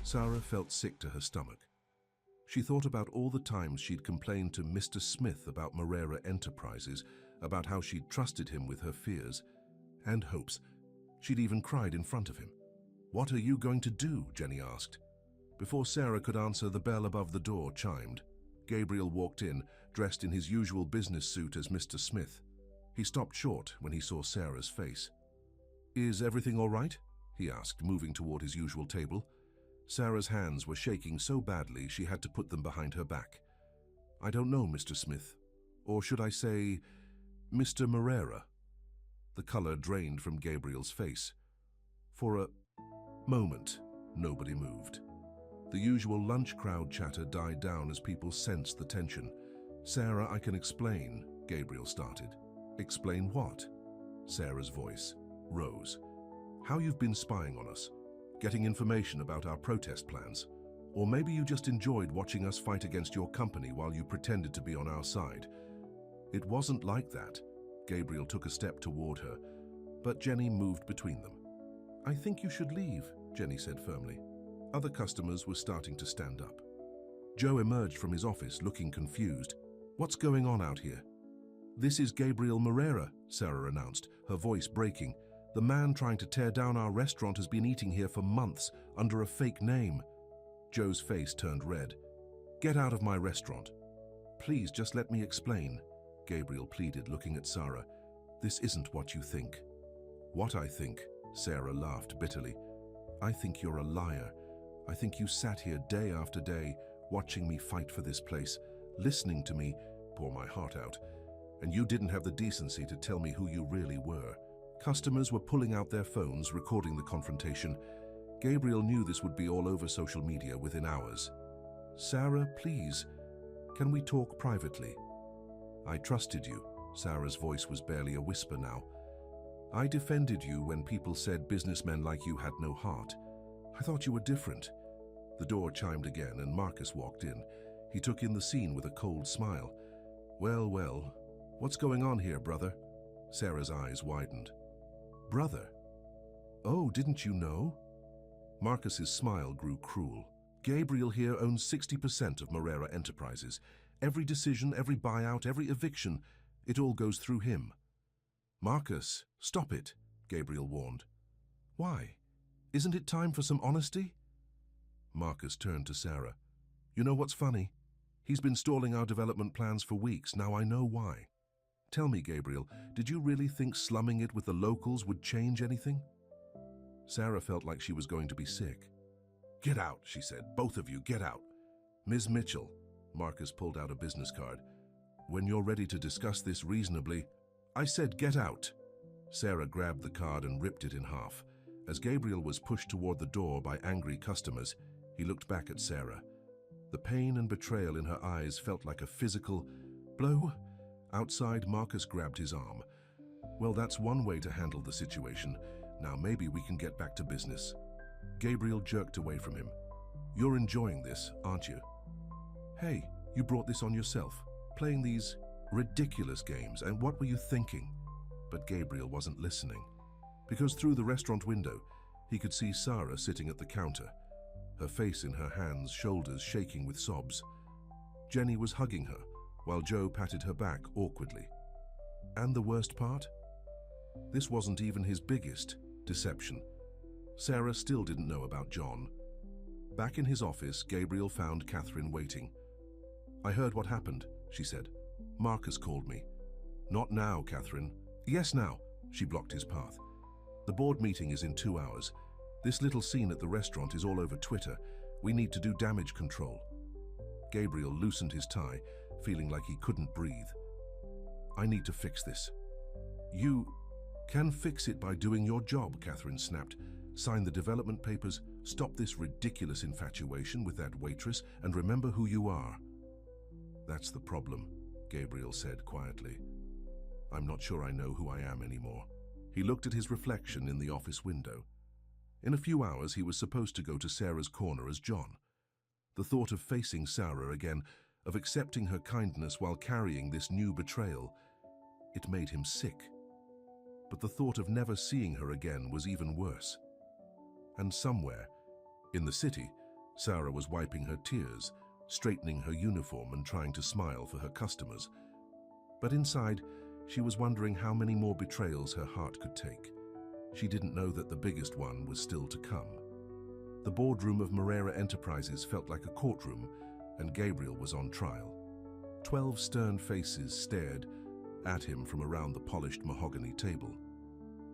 Sarah felt sick to her stomach. She thought about all the times she'd complained to Mr. Smith about Moreira Enterprises, about how she'd trusted him with her fears and hopes. She'd even cried in front of him. What are you going to do? Jenny asked. Before Sarah could answer, the bell above the door chimed. Gabriel walked in, dressed in his usual business suit as Mr. Smith. He stopped short when he saw Sarah's face. Is everything all right? He asked, moving toward his usual table. Sarah's hands were shaking so badly she had to put them behind her back. I don't know, Mr. Smith. Or should I say, Mr. Moreira? The color drained from Gabriel's face. For a moment, nobody moved. The usual lunch crowd chatter died down as people sensed the tension. Sarah, I can explain, Gabriel started. Explain what? Sarah's voice rose. How you've been spying on us, getting information about our protest plans. Or maybe you just enjoyed watching us fight against your company while you pretended to be on our side. It wasn't like that. Gabriel took a step toward her, but Jenny moved between them. I think you should leave, Jenny said firmly. Other customers were starting to stand up. Joe emerged from his office looking confused. What's going on out here? This is Gabriel Moreira, Sarah announced, her voice breaking. The man trying to tear down our restaurant has been eating here for months under a fake name. Joe's face turned red. Get out of my restaurant. Please just let me explain, Gabriel pleaded, looking at Sarah. This isn't what you think. What I think, Sarah laughed bitterly. I think you're a liar. I think you sat here day after day, watching me fight for this place, listening to me pour my heart out, and you didn't have the decency to tell me who you really were. Customers were pulling out their phones, recording the confrontation. Gabriel knew this would be all over social media within hours. Sarah, please, can we talk privately? I trusted you. Sarah's voice was barely a whisper now. I defended you when people said businessmen like you had no heart. I thought you were different. The door chimed again and Marcus walked in. He took in the scene with a cold smile. Well, well, what's going on here, brother? Sarah's eyes widened. Brother? Oh, didn't you know? Marcus's smile grew cruel. Gabriel here owns 60% of Moreira Enterprises. Every decision, every buyout, every eviction, it all goes through him. Marcus, stop it, Gabriel warned. Why? Isn't it time for some honesty? Marcus turned to Sarah. You know what's funny? He's been stalling our development plans for weeks. Now I know why. Tell me, Gabriel, did you really think slumming it with the locals would change anything? Sarah felt like she was going to be sick. Get out, she said. Both of you, get out. Ms. Mitchell, Marcus pulled out a business card. When you're ready to discuss this reasonably, I said get out. Sarah grabbed the card and ripped it in half. As Gabriel was pushed toward the door by angry customers, he looked back at Sarah. The pain and betrayal in her eyes felt like a physical blow. Outside, Marcus grabbed his arm. Well, that's one way to handle the situation. Now maybe we can get back to business. Gabriel jerked away from him. You're enjoying this, aren't you? Hey, you brought this on yourself, playing these ridiculous games, and what were you thinking? But Gabriel wasn't listening, because through the restaurant window, he could see Sarah sitting at the counter, her face in her hands, shoulders shaking with sobs. Jenny was hugging her, while Joe patted her back awkwardly. And the worst part? This wasn't even his biggest deception. Sarah still didn't know about John. Back in his office, Gabriel found Catherine waiting. I heard what happened, she said. Marcus called me. Not now, Catherine. Yes, now. She blocked his path. The board meeting is in 2 hours. This little scene at the restaurant is all over Twitter. We need to do damage control. Gabriel loosened his tie, feeling like he couldn't breathe. I need to fix this. You can fix it by doing your job, Catherine snapped. Sign the development papers, stop this ridiculous infatuation with that waitress, and remember who you are. That's the problem, Gabriel said quietly. I'm not sure I know who I am anymore. He looked at his reflection in the office window. In a few hours, he was supposed to go to Sarah's corner as John. The thought of facing Sarah again, of accepting her kindness while carrying this new betrayal, it made him sick. But the thought of never seeing her again was even worse. And somewhere, in the city, Sarah was wiping her tears, straightening her uniform and trying to smile for her customers. But inside, she was wondering how many more betrayals her heart could take. She didn't know that the biggest one was still to come. The boardroom of Millionaire Enterprises felt like a courtroom, and Gabriel was on trial. 12 stern faces stared at him from around the polished mahogany table.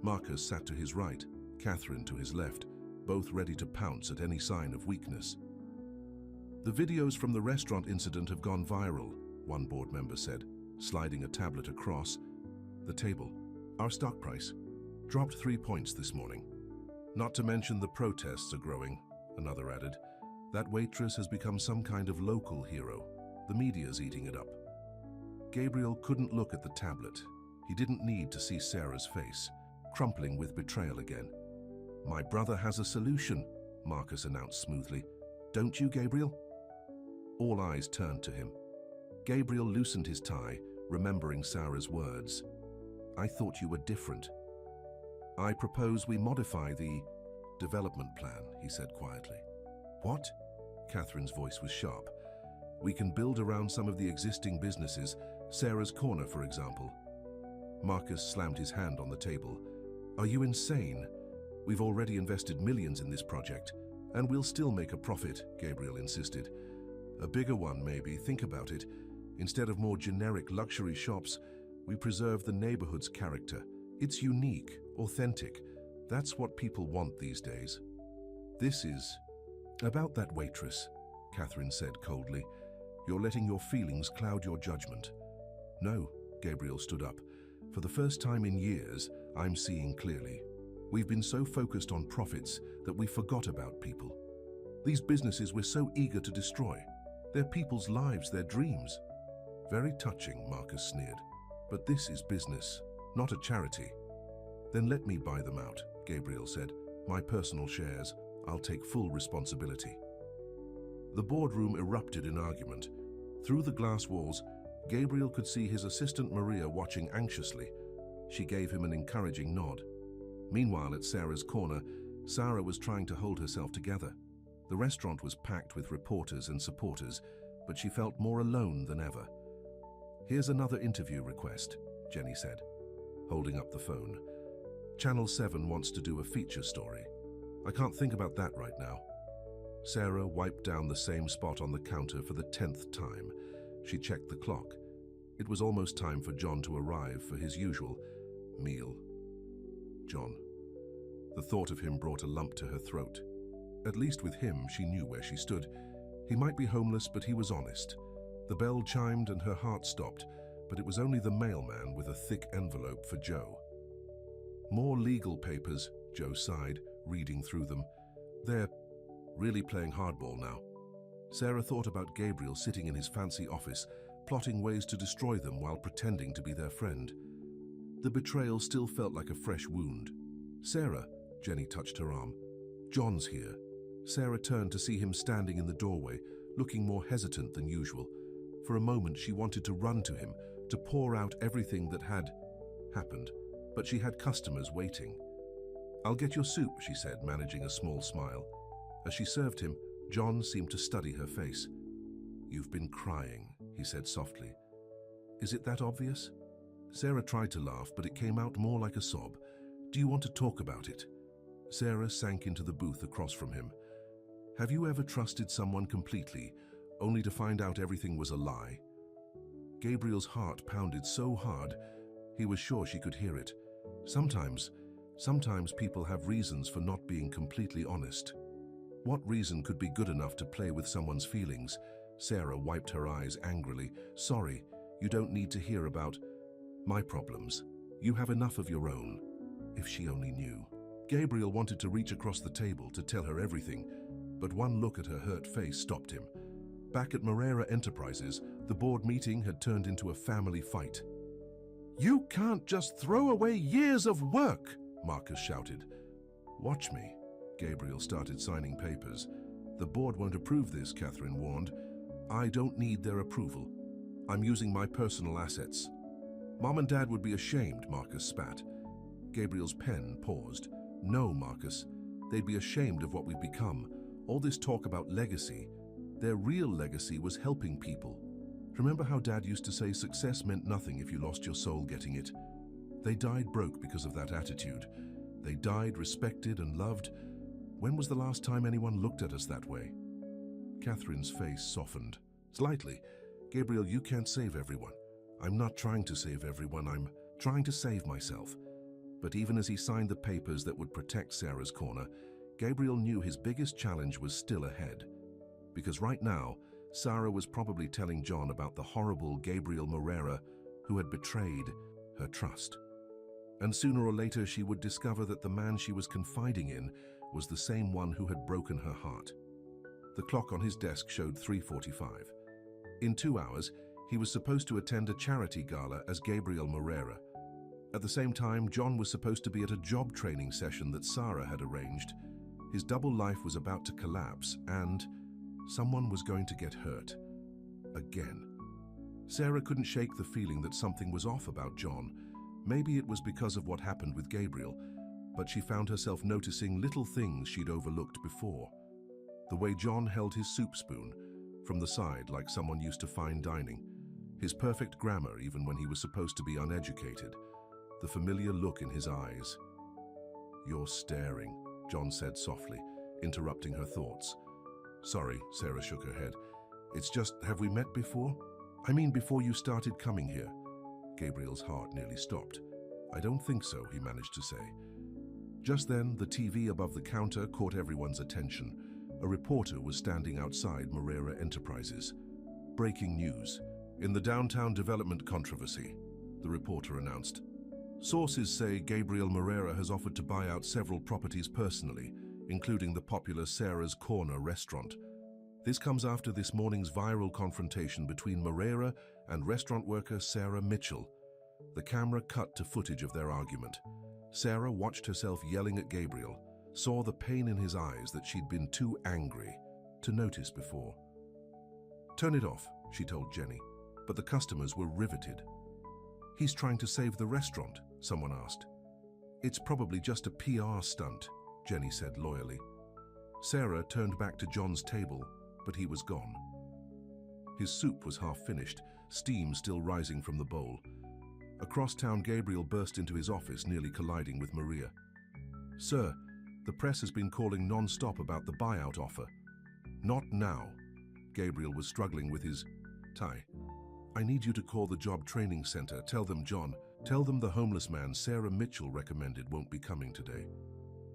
Marcus sat to his right, Catherine to his left, both ready to pounce at any sign of weakness. The videos from the restaurant incident have gone viral, one board member said, sliding a tablet across the table. Our stock price dropped 3 points this morning. Not to mention the protests are growing, another added. That waitress has become some kind of local hero. The media's eating it up. Gabriel couldn't look at the tablet. He didn't need to see Sarah's face, crumpling with betrayal again. My brother has a solution, Marcus announced smoothly. Don't you, Gabriel? All eyes turned to him. Gabriel loosened his tie, remembering Sarah's words. I thought you were different. I propose we modify the development plan, he said quietly. What? Catherine's voice was sharp. We can build around some of the existing businesses, Sarah's Corner, for example. Marcus slammed his hand on the table. Are you insane? We've already invested millions in this project, and we'll still make a profit, Gabriel insisted. A bigger one, maybe. Think about it. Instead of more generic luxury shops, we preserve the neighborhood's character. It's unique, authentic. That's what people want these days. This is about that waitress, Catherine said coldly. You're letting your feelings cloud your judgment. No, Gabriel stood up. For the first time in years, I'm seeing clearly. We've been so focused on profits that we forgot about people. These businesses we're so eager to destroy. They're people's lives, their dreams. Very touching, Marcus sneered. But this is business, not a charity. Then let me buy them out, Gabriel said. My personal shares. I'll take full responsibility. The boardroom erupted in argument. Through the glass walls, Gabriel could see his assistant Maria watching anxiously. She gave him an encouraging nod. Meanwhile, at Sarah's corner, Sarah was trying to hold herself together. The restaurant was packed with reporters and supporters, but she felt more alone than ever. Here's another interview request, Jenny said, holding up the phone. Channel 7 wants to do a feature story. I can't think about that right now. Sarah wiped down the same spot on the counter for the 10th time. She checked the clock. It was almost time for John to arrive for his usual meal. John. The thought of him brought a lump to her throat. At least with him, she knew where she stood. He might be homeless, but he was honest. The bell chimed and her heart stopped, but it was only the mailman with a thick envelope for Joe. More legal papers, Joe sighed, reading through them. They're really playing hardball now. Sarah thought about Gabriel sitting in his fancy office, plotting ways to destroy them while pretending to be their friend. The betrayal still felt like a fresh wound. "Sarah," Jenny touched her arm. "John's here." Sarah turned to see him standing in the doorway, looking more hesitant than usual. For a moment she wanted to run to him, to pour out everything that had happened, but she had customers waiting. "I'll get your soup," she said, managing a small smile. As she served him, John seemed to study her face. "You've been crying," he said softly. "Is it that obvious?" Sarah tried to laugh, but it came out more like a sob. "Do you want to talk about it?" Sarah sank into the booth across from him. "Have you ever trusted someone completely, only to find out everything was a lie?" Gabriel's heart pounded so hard, he was sure she could hear it. Sometimes people have reasons for not being completely honest. What reason could be good enough to play with someone's feelings? Sarah wiped her eyes angrily. "Sorry, you don't need to hear about my problems. You have enough of your own." If she only knew. Gabriel wanted to reach across the table to tell her everything, but one look at her hurt face stopped him. Back at Millionaire Enterprises, the board meeting had turned into a family fight. "You can't just throw away years of work," Marcus shouted. "Watch me." Gabriel started signing papers. "The board won't approve this," Catherine warned. "I don't need their approval. I'm using my personal assets." "Mom and Dad would be ashamed," Marcus spat. Gabriel's pen paused. "No, Marcus. They'd be ashamed of what we've become. All this talk about legacy. Their real legacy was helping people. Remember how Dad used to say success meant nothing if you lost your soul getting it? They died broke because of that attitude. They died respected and loved. When was the last time anyone looked at us that way?" Catherine's face softened. "Slightly. Gabriel, you can't save everyone. I'm not trying to save everyone. I'm trying to save myself." But even as he signed the papers that would protect Sarah's corner, Gabriel knew his biggest challenge was still ahead. Because right now, Sarah was probably telling John about the horrible Gabriel Moreira who had betrayed her trust. And sooner or later she would discover that the man she was confiding in was the same one who had broken her heart. The clock on his desk showed 3:45. In 2 hours, he was supposed to attend a charity gala as Gabriel Moreira. At the same time, John was supposed to be at a job training session that Sarah had arranged. His double life was about to collapse, and someone was going to get hurt. Again. Sarah couldn't shake the feeling that something was off about John. Maybe it was because of what happened with Gabriel, but she found herself noticing little things she'd overlooked before. The way John held his soup spoon, from the side like someone used to fine dining. His perfect grammar even when he was supposed to be uneducated. The familiar look in his eyes. "You're staring," John said softly, interrupting her thoughts. "Sorry," Sarah shook her head. "It's just, have we met before? I mean, before you started coming here." Gabriel's heart nearly stopped. "I don't think so," he managed to say. Just then, the TV above the counter caught everyone's attention. A reporter was standing outside Millionaire Enterprises. "Breaking news. In the downtown development controversy," the reporter announced. "Sources say Gabriel Moreira has offered to buy out several properties personally, including the popular Sarah's Corner restaurant. This comes after this morning's viral confrontation between Moreira and restaurant worker Sarah Mitchell. The camera cut to footage of their argument. Sarah watched herself yelling at Gabriel, saw the pain in his eyes that she'd been too angry to notice before. "Turn it off," she told Jenny, but the customers were riveted. "He's trying to save the restaurant," someone asked. "It's probably just a PR stunt," Jenny said loyally. Sarah turned back to John's table, but he was gone. His soup was half finished, steam still rising from the bowl. Across town, Gabriel burst into his office, nearly colliding with Maria. "Sir, the press has been calling non-stop about the buyout offer." "Not now." Gabriel was struggling with his tie. "I need you to call the job training center. Tell them, John, tell them the homeless man Sarah Mitchell recommended won't be coming today."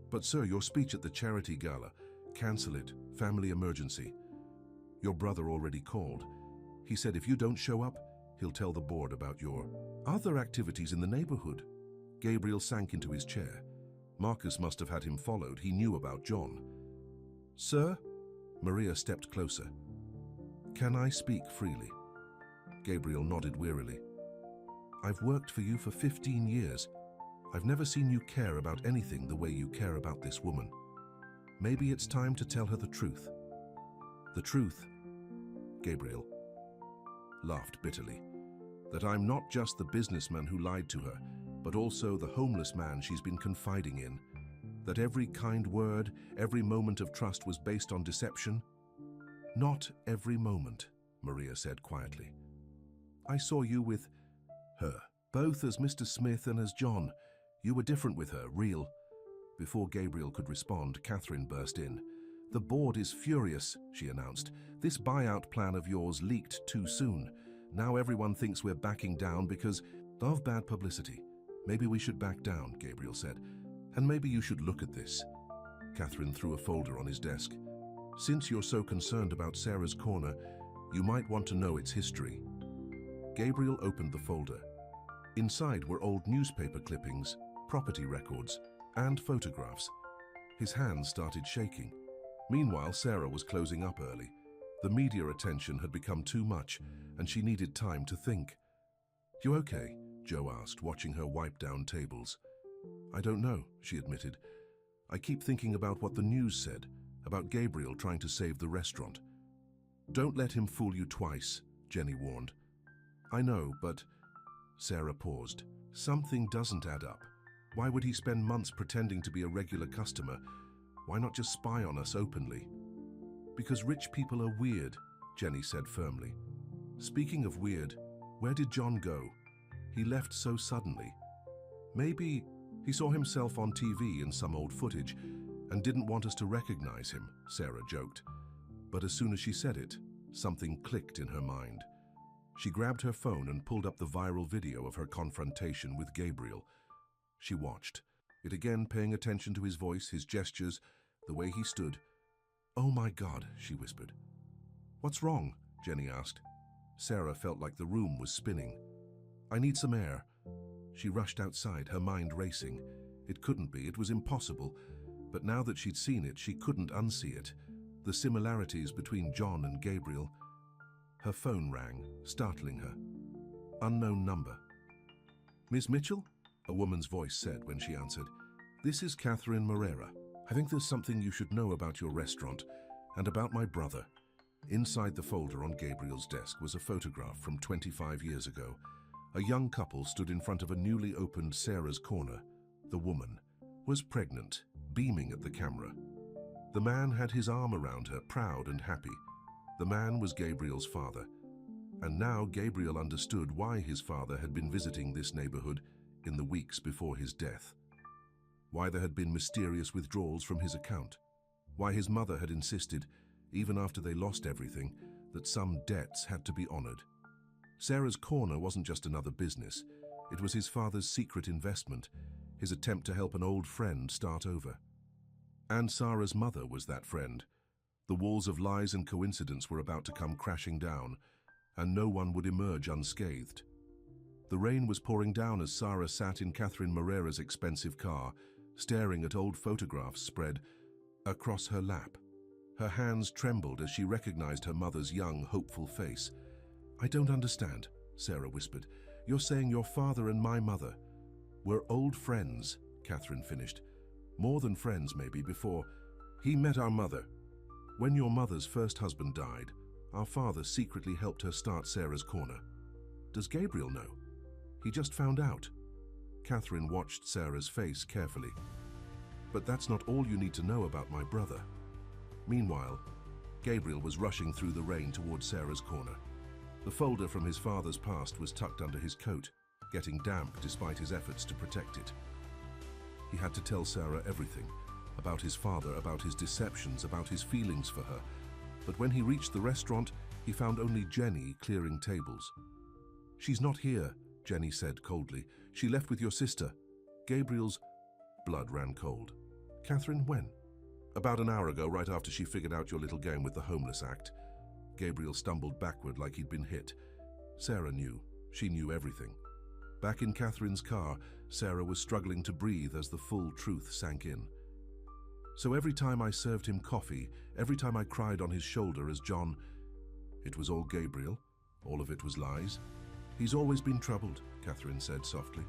"But sir, your speech at the charity gala. Cancel it. Family emergency." "Your brother already called. He said if you don't show up, he'll tell the board about your other activities in the neighborhood." Gabriel sank into his chair. Marcus must have had him followed. He knew about John. "Sir?" Maria stepped closer. "Can I speak freely?" Gabriel nodded wearily. I've worked for you for 15 years. I've never seen you care about anything the way you care about this woman. Maybe it's time to tell her the truth. The truth, Gabriel laughed bitterly, that I'm not just the businessman who lied to her, but also the homeless man she's been confiding in, that every kind word, every moment of trust was based on deception. Not every moment, Maria said quietly. I saw you with her, both as Mr. Smith and as John. You were different with her, real. Before Gabriel could respond, Catherine burst in. The board is furious, she announced. This buyout plan of yours leaked too soon. Now everyone thinks we're backing down because of bad publicity. Maybe we should back down, Gabriel said. And maybe you should look at this. Catherine threw a folder on his desk. Since you're so concerned about Sarah's Corner, you might want to know its history. Gabriel opened the folder. Inside were old newspaper clippings, property records, and photographs. His hands started shaking. Meanwhile, Sarah was closing up early. The media attention had become too much, and she needed time to think. You okay? Joe asked, watching her wipe down tables. I don't know, she admitted. I keep thinking about what the news said, about Gabriel trying to save the restaurant. Don't let him fool you twice, Jenny warned. I know, but... Sarah paused. Something doesn't add up. Why would he spend months pretending to be a regular customer? Why not just spy on us openly? Because rich people are weird, Jenny said firmly. Speaking of weird, where did John go? He left so suddenly. Maybe he saw himself on TV in some old footage and didn't want us to recognize him, Sarah joked. But as soon as she said it, something clicked in her mind. She grabbed her phone and pulled up the viral video of her confrontation with Gabriel. She watched, it again paying attention to his voice, his gestures, the way he stood. Oh my God, she whispered. What's wrong? Jenny asked. Sarah felt like the room was spinning. I need some air. She rushed outside, her mind racing. It couldn't be, it was impossible. But now that she'd seen it, she couldn't unsee it. The similarities between John and Gabriel. Her phone rang, startling her. Unknown number. Miss Mitchell? A woman's voice said when she answered. This is Catherine Moreira. I think there's something you should know about your restaurant and about my brother. Inside the folder on Gabriel's desk was a photograph from 25 years ago. A young couple stood in front of a newly opened Sarah's Corner. The woman was pregnant, beaming at the camera. The man had his arm around her, proud and happy. The man was Gabriel's father. And now Gabriel understood why his father had been visiting this neighborhood in the weeks before his death. Why there had been mysterious withdrawals from his account. Why his mother had insisted, even after they lost everything, that some debts had to be honored. Sarah's Corner wasn't just another business. It was his father's secret investment, his attempt to help an old friend start over. And Sarah's mother was that friend. The walls of lies and coincidence were about to come crashing down, and no one would emerge unscathed. The rain was pouring down as Sarah sat in Catherine Moreira's expensive car, staring at old photographs spread across her lap. Her hands trembled as she recognized her mother's young, hopeful face. I don't understand, Sarah whispered. You're saying your father and my mother were old friends, Catherine finished. More than friends, maybe, before he met our mother. When your mother's first husband died, our father secretly helped her start Sarah's Corner. Does Gabriel know? He just found out. Catherine watched Sarah's face carefully. But that's not all you need to know about my brother. Meanwhile, Gabriel was rushing through the rain toward Sarah's Corner. The folder from his father's past was tucked under his coat, getting damp despite his efforts to protect it. He had to tell Sarah everything, about his father, about his deceptions, about his feelings for her. But when he reached the restaurant, he found only Jenny clearing tables. She's not here, Jenny said coldly. She left with your sister. Gabriel's blood ran cold. Catherine, when? About an hour ago, right after she figured out your little game with the homeless act. Gabriel stumbled backward like he'd been hit. Sarah knew. She knew everything. Back in Catherine's car, Sarah was struggling to breathe as the full truth sank in. So every time I served him coffee, every time I cried on his shoulder as John, it was all Gabriel. All of it was lies. He's always been troubled, Catherine said softly.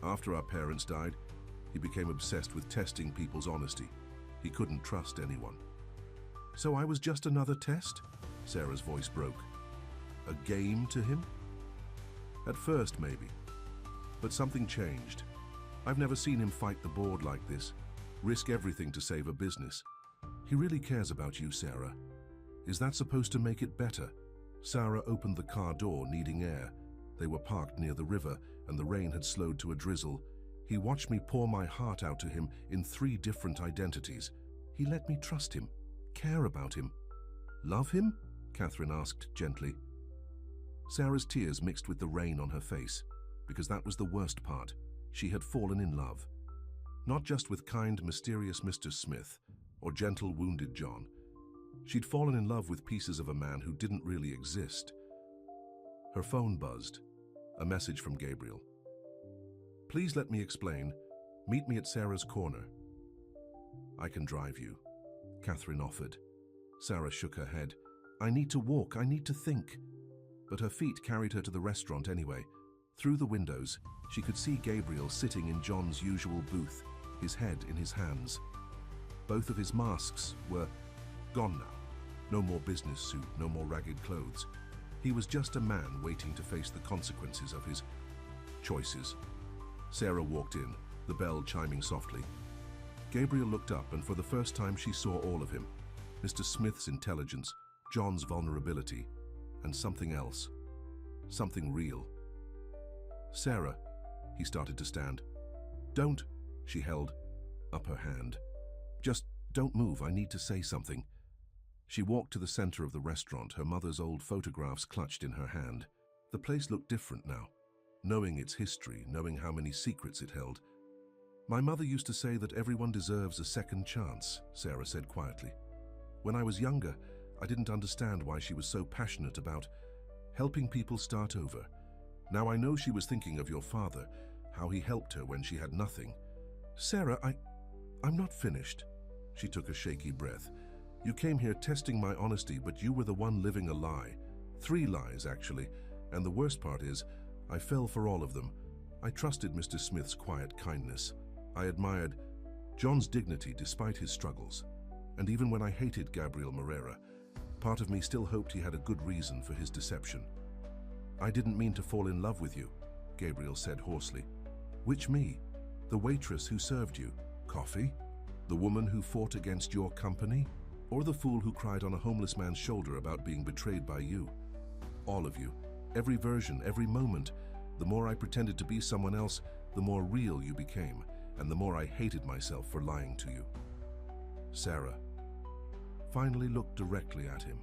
After our parents died, he became obsessed with testing people's honesty. He couldn't trust anyone. So I was just another test? Sarah's voice broke. A game to him? At first, maybe. But something changed. I've never seen him fight the board like this, risk everything to save a business. He really cares about you, Sarah. Is that supposed to make it better? Sarah opened the car door, needing air. They were parked near the river, and the rain had slowed to a drizzle. He watched me pour my heart out to him in 3 different identities. He let me trust him, care about him. Love him? Catherine asked gently. Sarah's tears mixed with the rain on her face, because that was the worst part. She had fallen in love. Not just with kind, mysterious Mr. Smith, or gentle, wounded John. She'd fallen in love with pieces of a man who didn't really exist. Her phone buzzed. A message from Gabriel. Please let me explain. Meet me at Sarah's corner. I can drive you, Catherine offered. Sarah shook her head. I need to walk, I need to think. But her feet carried her to the restaurant anyway. Through the windows, she could see Gabriel sitting in John's usual booth, his head in his hands. Both of his masks were gone now. No more business suit, no more ragged clothes. He was just a man waiting to face the consequences of his choices. Sarah walked in, the bell chiming softly. Gabriel looked up, and for the first time she saw all of him. Mr. Smith's intelligence, John's vulnerability, and something else. Something real. Sarah, he started to stand. Don't, she held up her hand. Just don't move, I need to say something. She walked to the center of the restaurant, her mother's old photographs clutched in her hand. The place looked different now, knowing its history, knowing how many secrets it held. My mother used to say that everyone deserves a second chance, Sarah said quietly. When I was younger, I didn't understand why she was so passionate about helping people start over. Now I know she was thinking of your father, how he helped her when she had nothing. Sarah, I'm not finished. She took a shaky breath. You came here testing my honesty, but you were the one living a lie. 3 lies, actually, and the worst part is, I fell for all of them. I trusted Mr. Smith's quiet kindness. I admired John's dignity despite his struggles. And even when I hated Gabriel Moreira, part of me still hoped he had a good reason for his deception. I didn't mean to fall in love with you, Gabriel said hoarsely. Which me? The waitress who served you coffee? The woman who fought against your company? Or the fool who cried on a homeless man's shoulder about being betrayed by you? All of you. Every version, every moment. The more I pretended to be someone else, the more real you became, and the more I hated myself for lying to you. Sarah finally looked directly at him.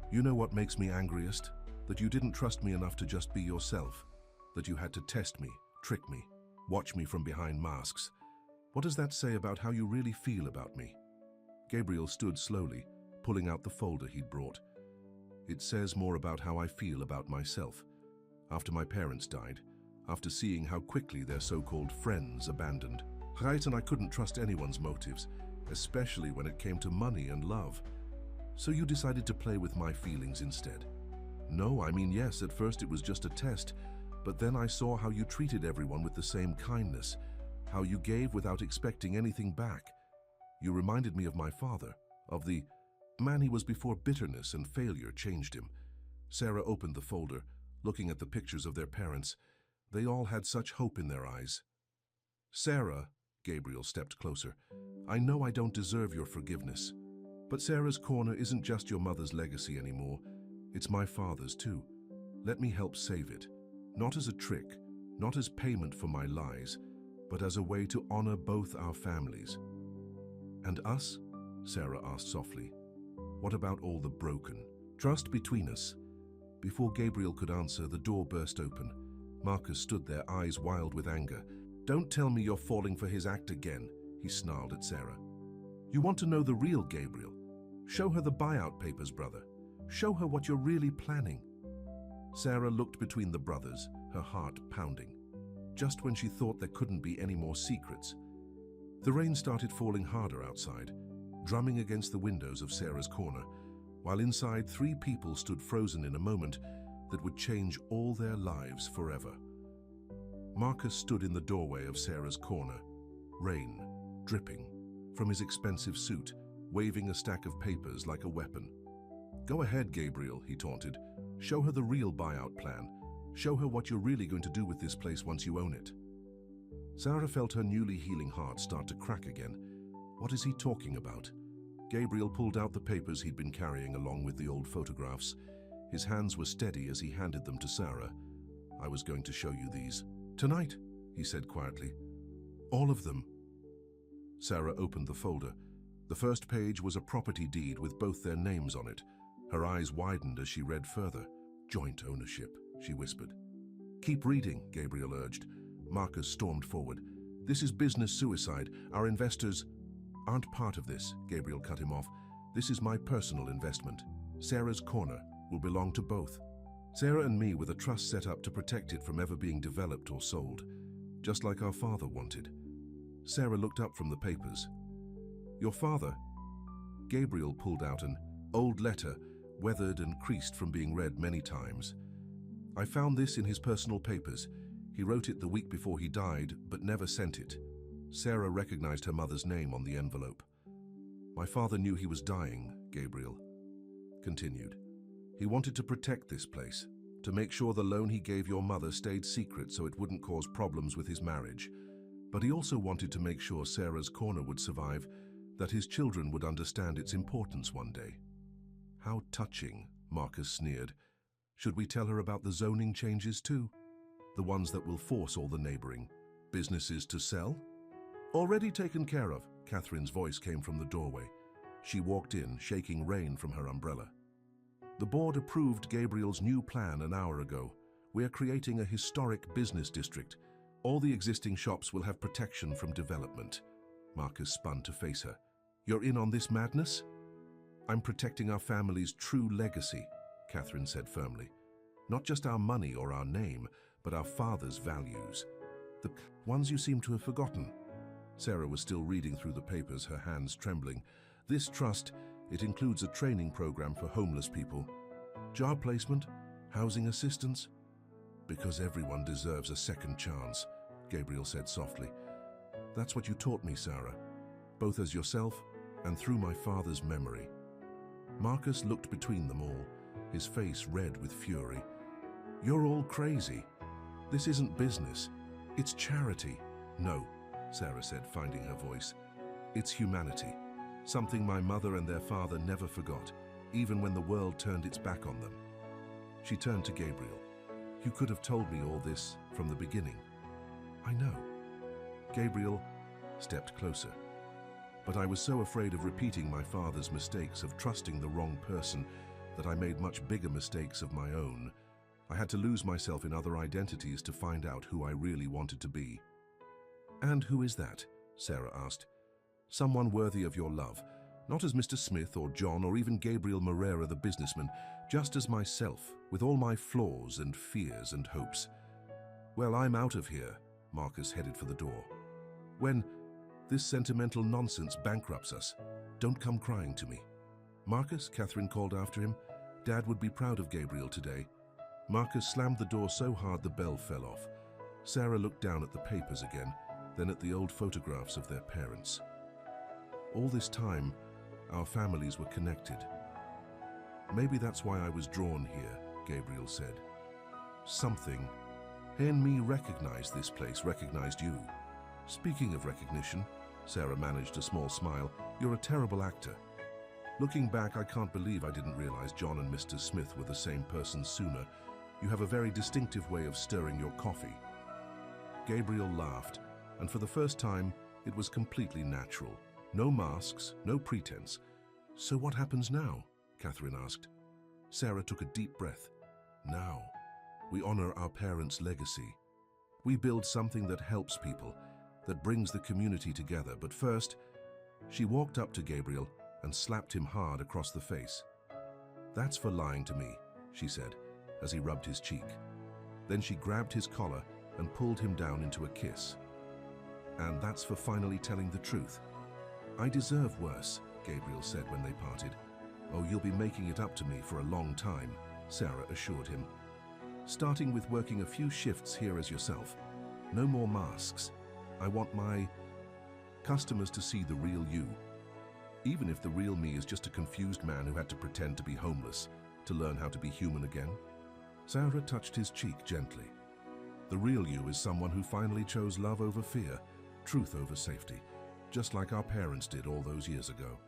You know what makes me angriest? That you didn't trust me enough to just be yourself. That you had to test me, trick me, watch me from behind masks. What does that say about how you really feel about me? Gabriel stood slowly, pulling out the folder he'd brought. It says more about how I feel about myself. After my parents died, after seeing how quickly their so-called friends abandoned. Right, and I couldn't trust anyone's motives, especially when it came to money and love. So you decided to play with my feelings instead. No, I mean yes, at first it was just a test, but then I saw how you treated everyone with the same kindness, how you gave without expecting anything back. You reminded me of my father, of the man he was before bitterness and failure changed him. Sarah opened the folder, looking at the pictures of their parents. They all had such hope in their eyes. Sarah, Gabriel stepped closer, I know I don't deserve your forgiveness. But Sarah's corner isn't just your mother's legacy anymore. It's my father's too. Let me help save it. Not as a trick, not as payment for my lies, but as a way to honor both our families. And us? Sarah asked softly. What about all the broken trust between us? Before Gabriel could answer, the door burst open. Marcus stood there, eyes wild with anger. Don't tell me you're falling for his act again, he snarled at Sarah. You want to know the real Gabriel? Show her the buyout papers, brother. Show her what you're really planning. Sarah looked between the brothers, her heart pounding. Just when she thought there couldn't be any more secrets. The rain started falling harder outside, drumming against the windows of Sarah's corner, while inside 3 people stood frozen in a moment, that would change all their lives forever. Marcus stood in the doorway of Sarah's corner, rain dripping from his expensive suit, waving a stack of papers like a weapon. "Go ahead, Gabriel," he taunted. "Show her the real buyout plan. Show her what you're really going to do with this place once you own it." Sarah felt her newly healing heart start to crack again. What is he talking about? Gabriel pulled out the papers he'd been carrying along with the old photographs. His hands were steady as he handed them to Sarah. "I was going to show you these. Tonight," he said quietly. "All of them." Sarah opened the folder. The first page was a property deed with both their names on it. Her eyes widened as she read further. "Joint ownership," she whispered. "Keep reading," Gabriel urged. Marcus stormed forward. "This is business suicide. Our investors aren't part of this," Gabriel cut him off. "This is my personal investment. Sarah's corner will belong to both. Sarah and me with a trust set up to protect it from ever being developed or sold, just like our father wanted." Sarah looked up from the papers. "Your father?" Gabriel pulled out an old letter, weathered and creased from being read many times. "I found this in his personal papers. He wrote it the week before he died, but never sent it." Sarah recognized her mother's name on the envelope. "My father knew he was dying," Gabriel continued. "He wanted to protect this place, to make sure the loan he gave your mother stayed secret so it wouldn't cause problems with his marriage. But he also wanted to make sure Sarah's corner would survive, that his children would understand its importance one day." "How touching," Marcus sneered. "Should we tell her about the zoning changes too? The ones that will force all the neighboring businesses to sell?" "Already taken care of," Catherine's voice came from the doorway. She walked in, shaking rain from her umbrella. "The board approved Gabriel's new plan an hour ago. We are creating a historic business district. All the existing shops will have protection from development." Marcus spun to face her. "You're in on this madness?" "I'm protecting our family's true legacy," Catherine said firmly. "Not just our money or our name, but our father's values. The ones you seem to have forgotten." Sarah was still reading through the papers, her hands trembling. "This trust, it includes a training program for homeless people. Job placement, housing assistance." "Because everyone deserves a second chance," Gabriel said softly. "That's what you taught me, Sarah, both as yourself and through my father's memory." Marcus looked between them all, his face red with fury. "You're all crazy. This isn't business. It's charity." "No," Sarah said, finding her voice. "It's humanity. Something my mother and their father never forgot, even when the world turned its back on them." She turned to Gabriel. "You could have told me all this from the beginning." "I know." Gabriel stepped closer. "But I was so afraid of repeating my father's mistakes, of trusting the wrong person, that I made much bigger mistakes of my own. I had to lose myself in other identities to find out who I really wanted to be." "And who is that?" Sarah asked. "Someone worthy of your love, not as Mr. Smith or John or even Gabriel Moreira the businessman, just as myself, with all my flaws and fears and hopes." "Well, I'm out of here." Marcus headed for the door. "When this sentimental nonsense bankrupts us, don't come crying to me." "Marcus," Catherine called after him, "Dad would be proud of Gabriel today." Marcus slammed the door so hard the bell fell off. Sarah looked down at the papers again, then at the old photographs of their parents. "All this time, our families were connected. Maybe that's why I was drawn here," Gabriel said. "Something in me recognized this place, recognized you." "Speaking of recognition," Sarah managed a small smile, "you're a terrible actor. Looking back, I can't believe I didn't realize John and Mr. Smith were the same person sooner. You have a very distinctive way of stirring your coffee." Gabriel laughed, and for the first time, it was completely natural. No masks, no pretense. "So what happens now?" Catherine asked. Sarah took a deep breath. "Now, we honor our parents' legacy. We build something that helps people, that brings the community together. But first," she walked up to Gabriel and slapped him hard across the face. "That's for lying to me," she said, as he rubbed his cheek. Then she grabbed his collar and pulled him down into a kiss. "And that's for finally telling the truth." "I deserve worse," Gabriel said when they parted. "Oh, you'll be making it up to me for a long time," Sarah assured him. starting with working a few shifts here as yourself. No more masks. I want my customers to see the real you. Even if the real me is just a confused man who had to pretend to be homeless to learn how to be human again. Sarah touched his cheek gently. The real you is someone who finally chose love over fear, truth over safety, just like our parents did all those years ago.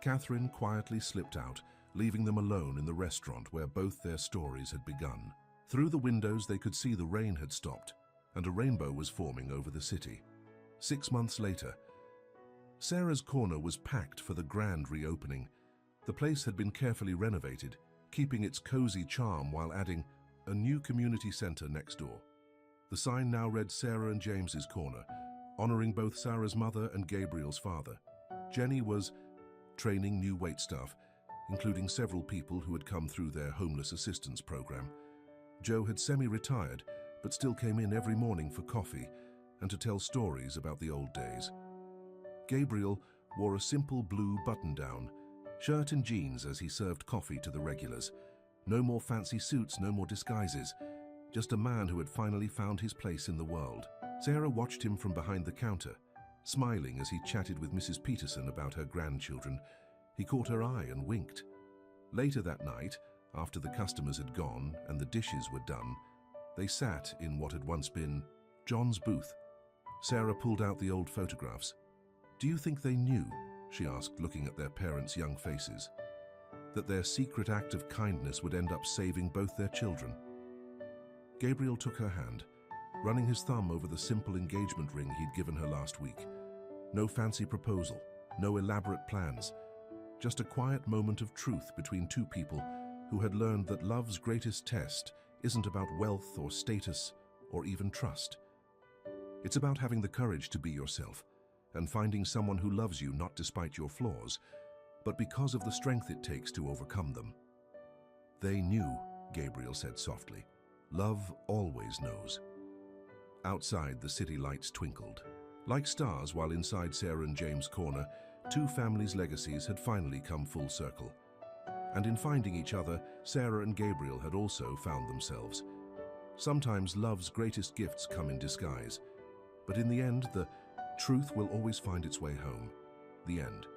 Catherine quietly slipped out, leaving them alone in the restaurant where both their stories had begun. Through the windows they could see the rain had stopped, and a rainbow was forming over the city. 6 months later, Sarah's corner was packed for the grand reopening. The place had been carefully renovated, keeping its cozy charm while adding a new community center next door. The sign now read Sarah and James's Corner, honoring both Sarah's mother and Gabriel's father. Jenny was training new waitstaff, including several people who had come through their homeless assistance program. Joe had semi-retired, but still came in every morning for coffee and to tell stories about the old days. Gabriel wore a simple blue button-down, shirt and jeans as he served coffee to the regulars. No more fancy suits, no more disguises. Just a man who had finally found his place in the world. Sarah watched him from behind the counter, smiling as he chatted with Mrs. Peterson about her grandchildren. He caught her eye and winked. Later that night, after the customers had gone and the dishes were done, they sat in what had once been John's booth. Sarah pulled out the old photographs. "Do you think they knew," she asked, looking at their parents' young faces, "that their secret act of kindness would end up saving both their children?" Gabriel took her hand, running his thumb over the simple engagement ring he'd given her last week. No fancy proposal, no elaborate plans, just a quiet moment of truth between two people who had learned that love's greatest test isn't about wealth or status or even trust. It's about having the courage to be yourself and finding someone who loves you not despite your flaws, but because of the strength it takes to overcome them. "They knew," Gabriel said softly. "Love always knows." Outside, the city lights twinkled. Like stars, while inside Sarah and James' corner, two families' legacies had finally come full circle. And in finding each other, Sarah and Gabriel had also found themselves. Sometimes love's greatest gifts come in disguise, but in the end, the truth will always find its way home. The end.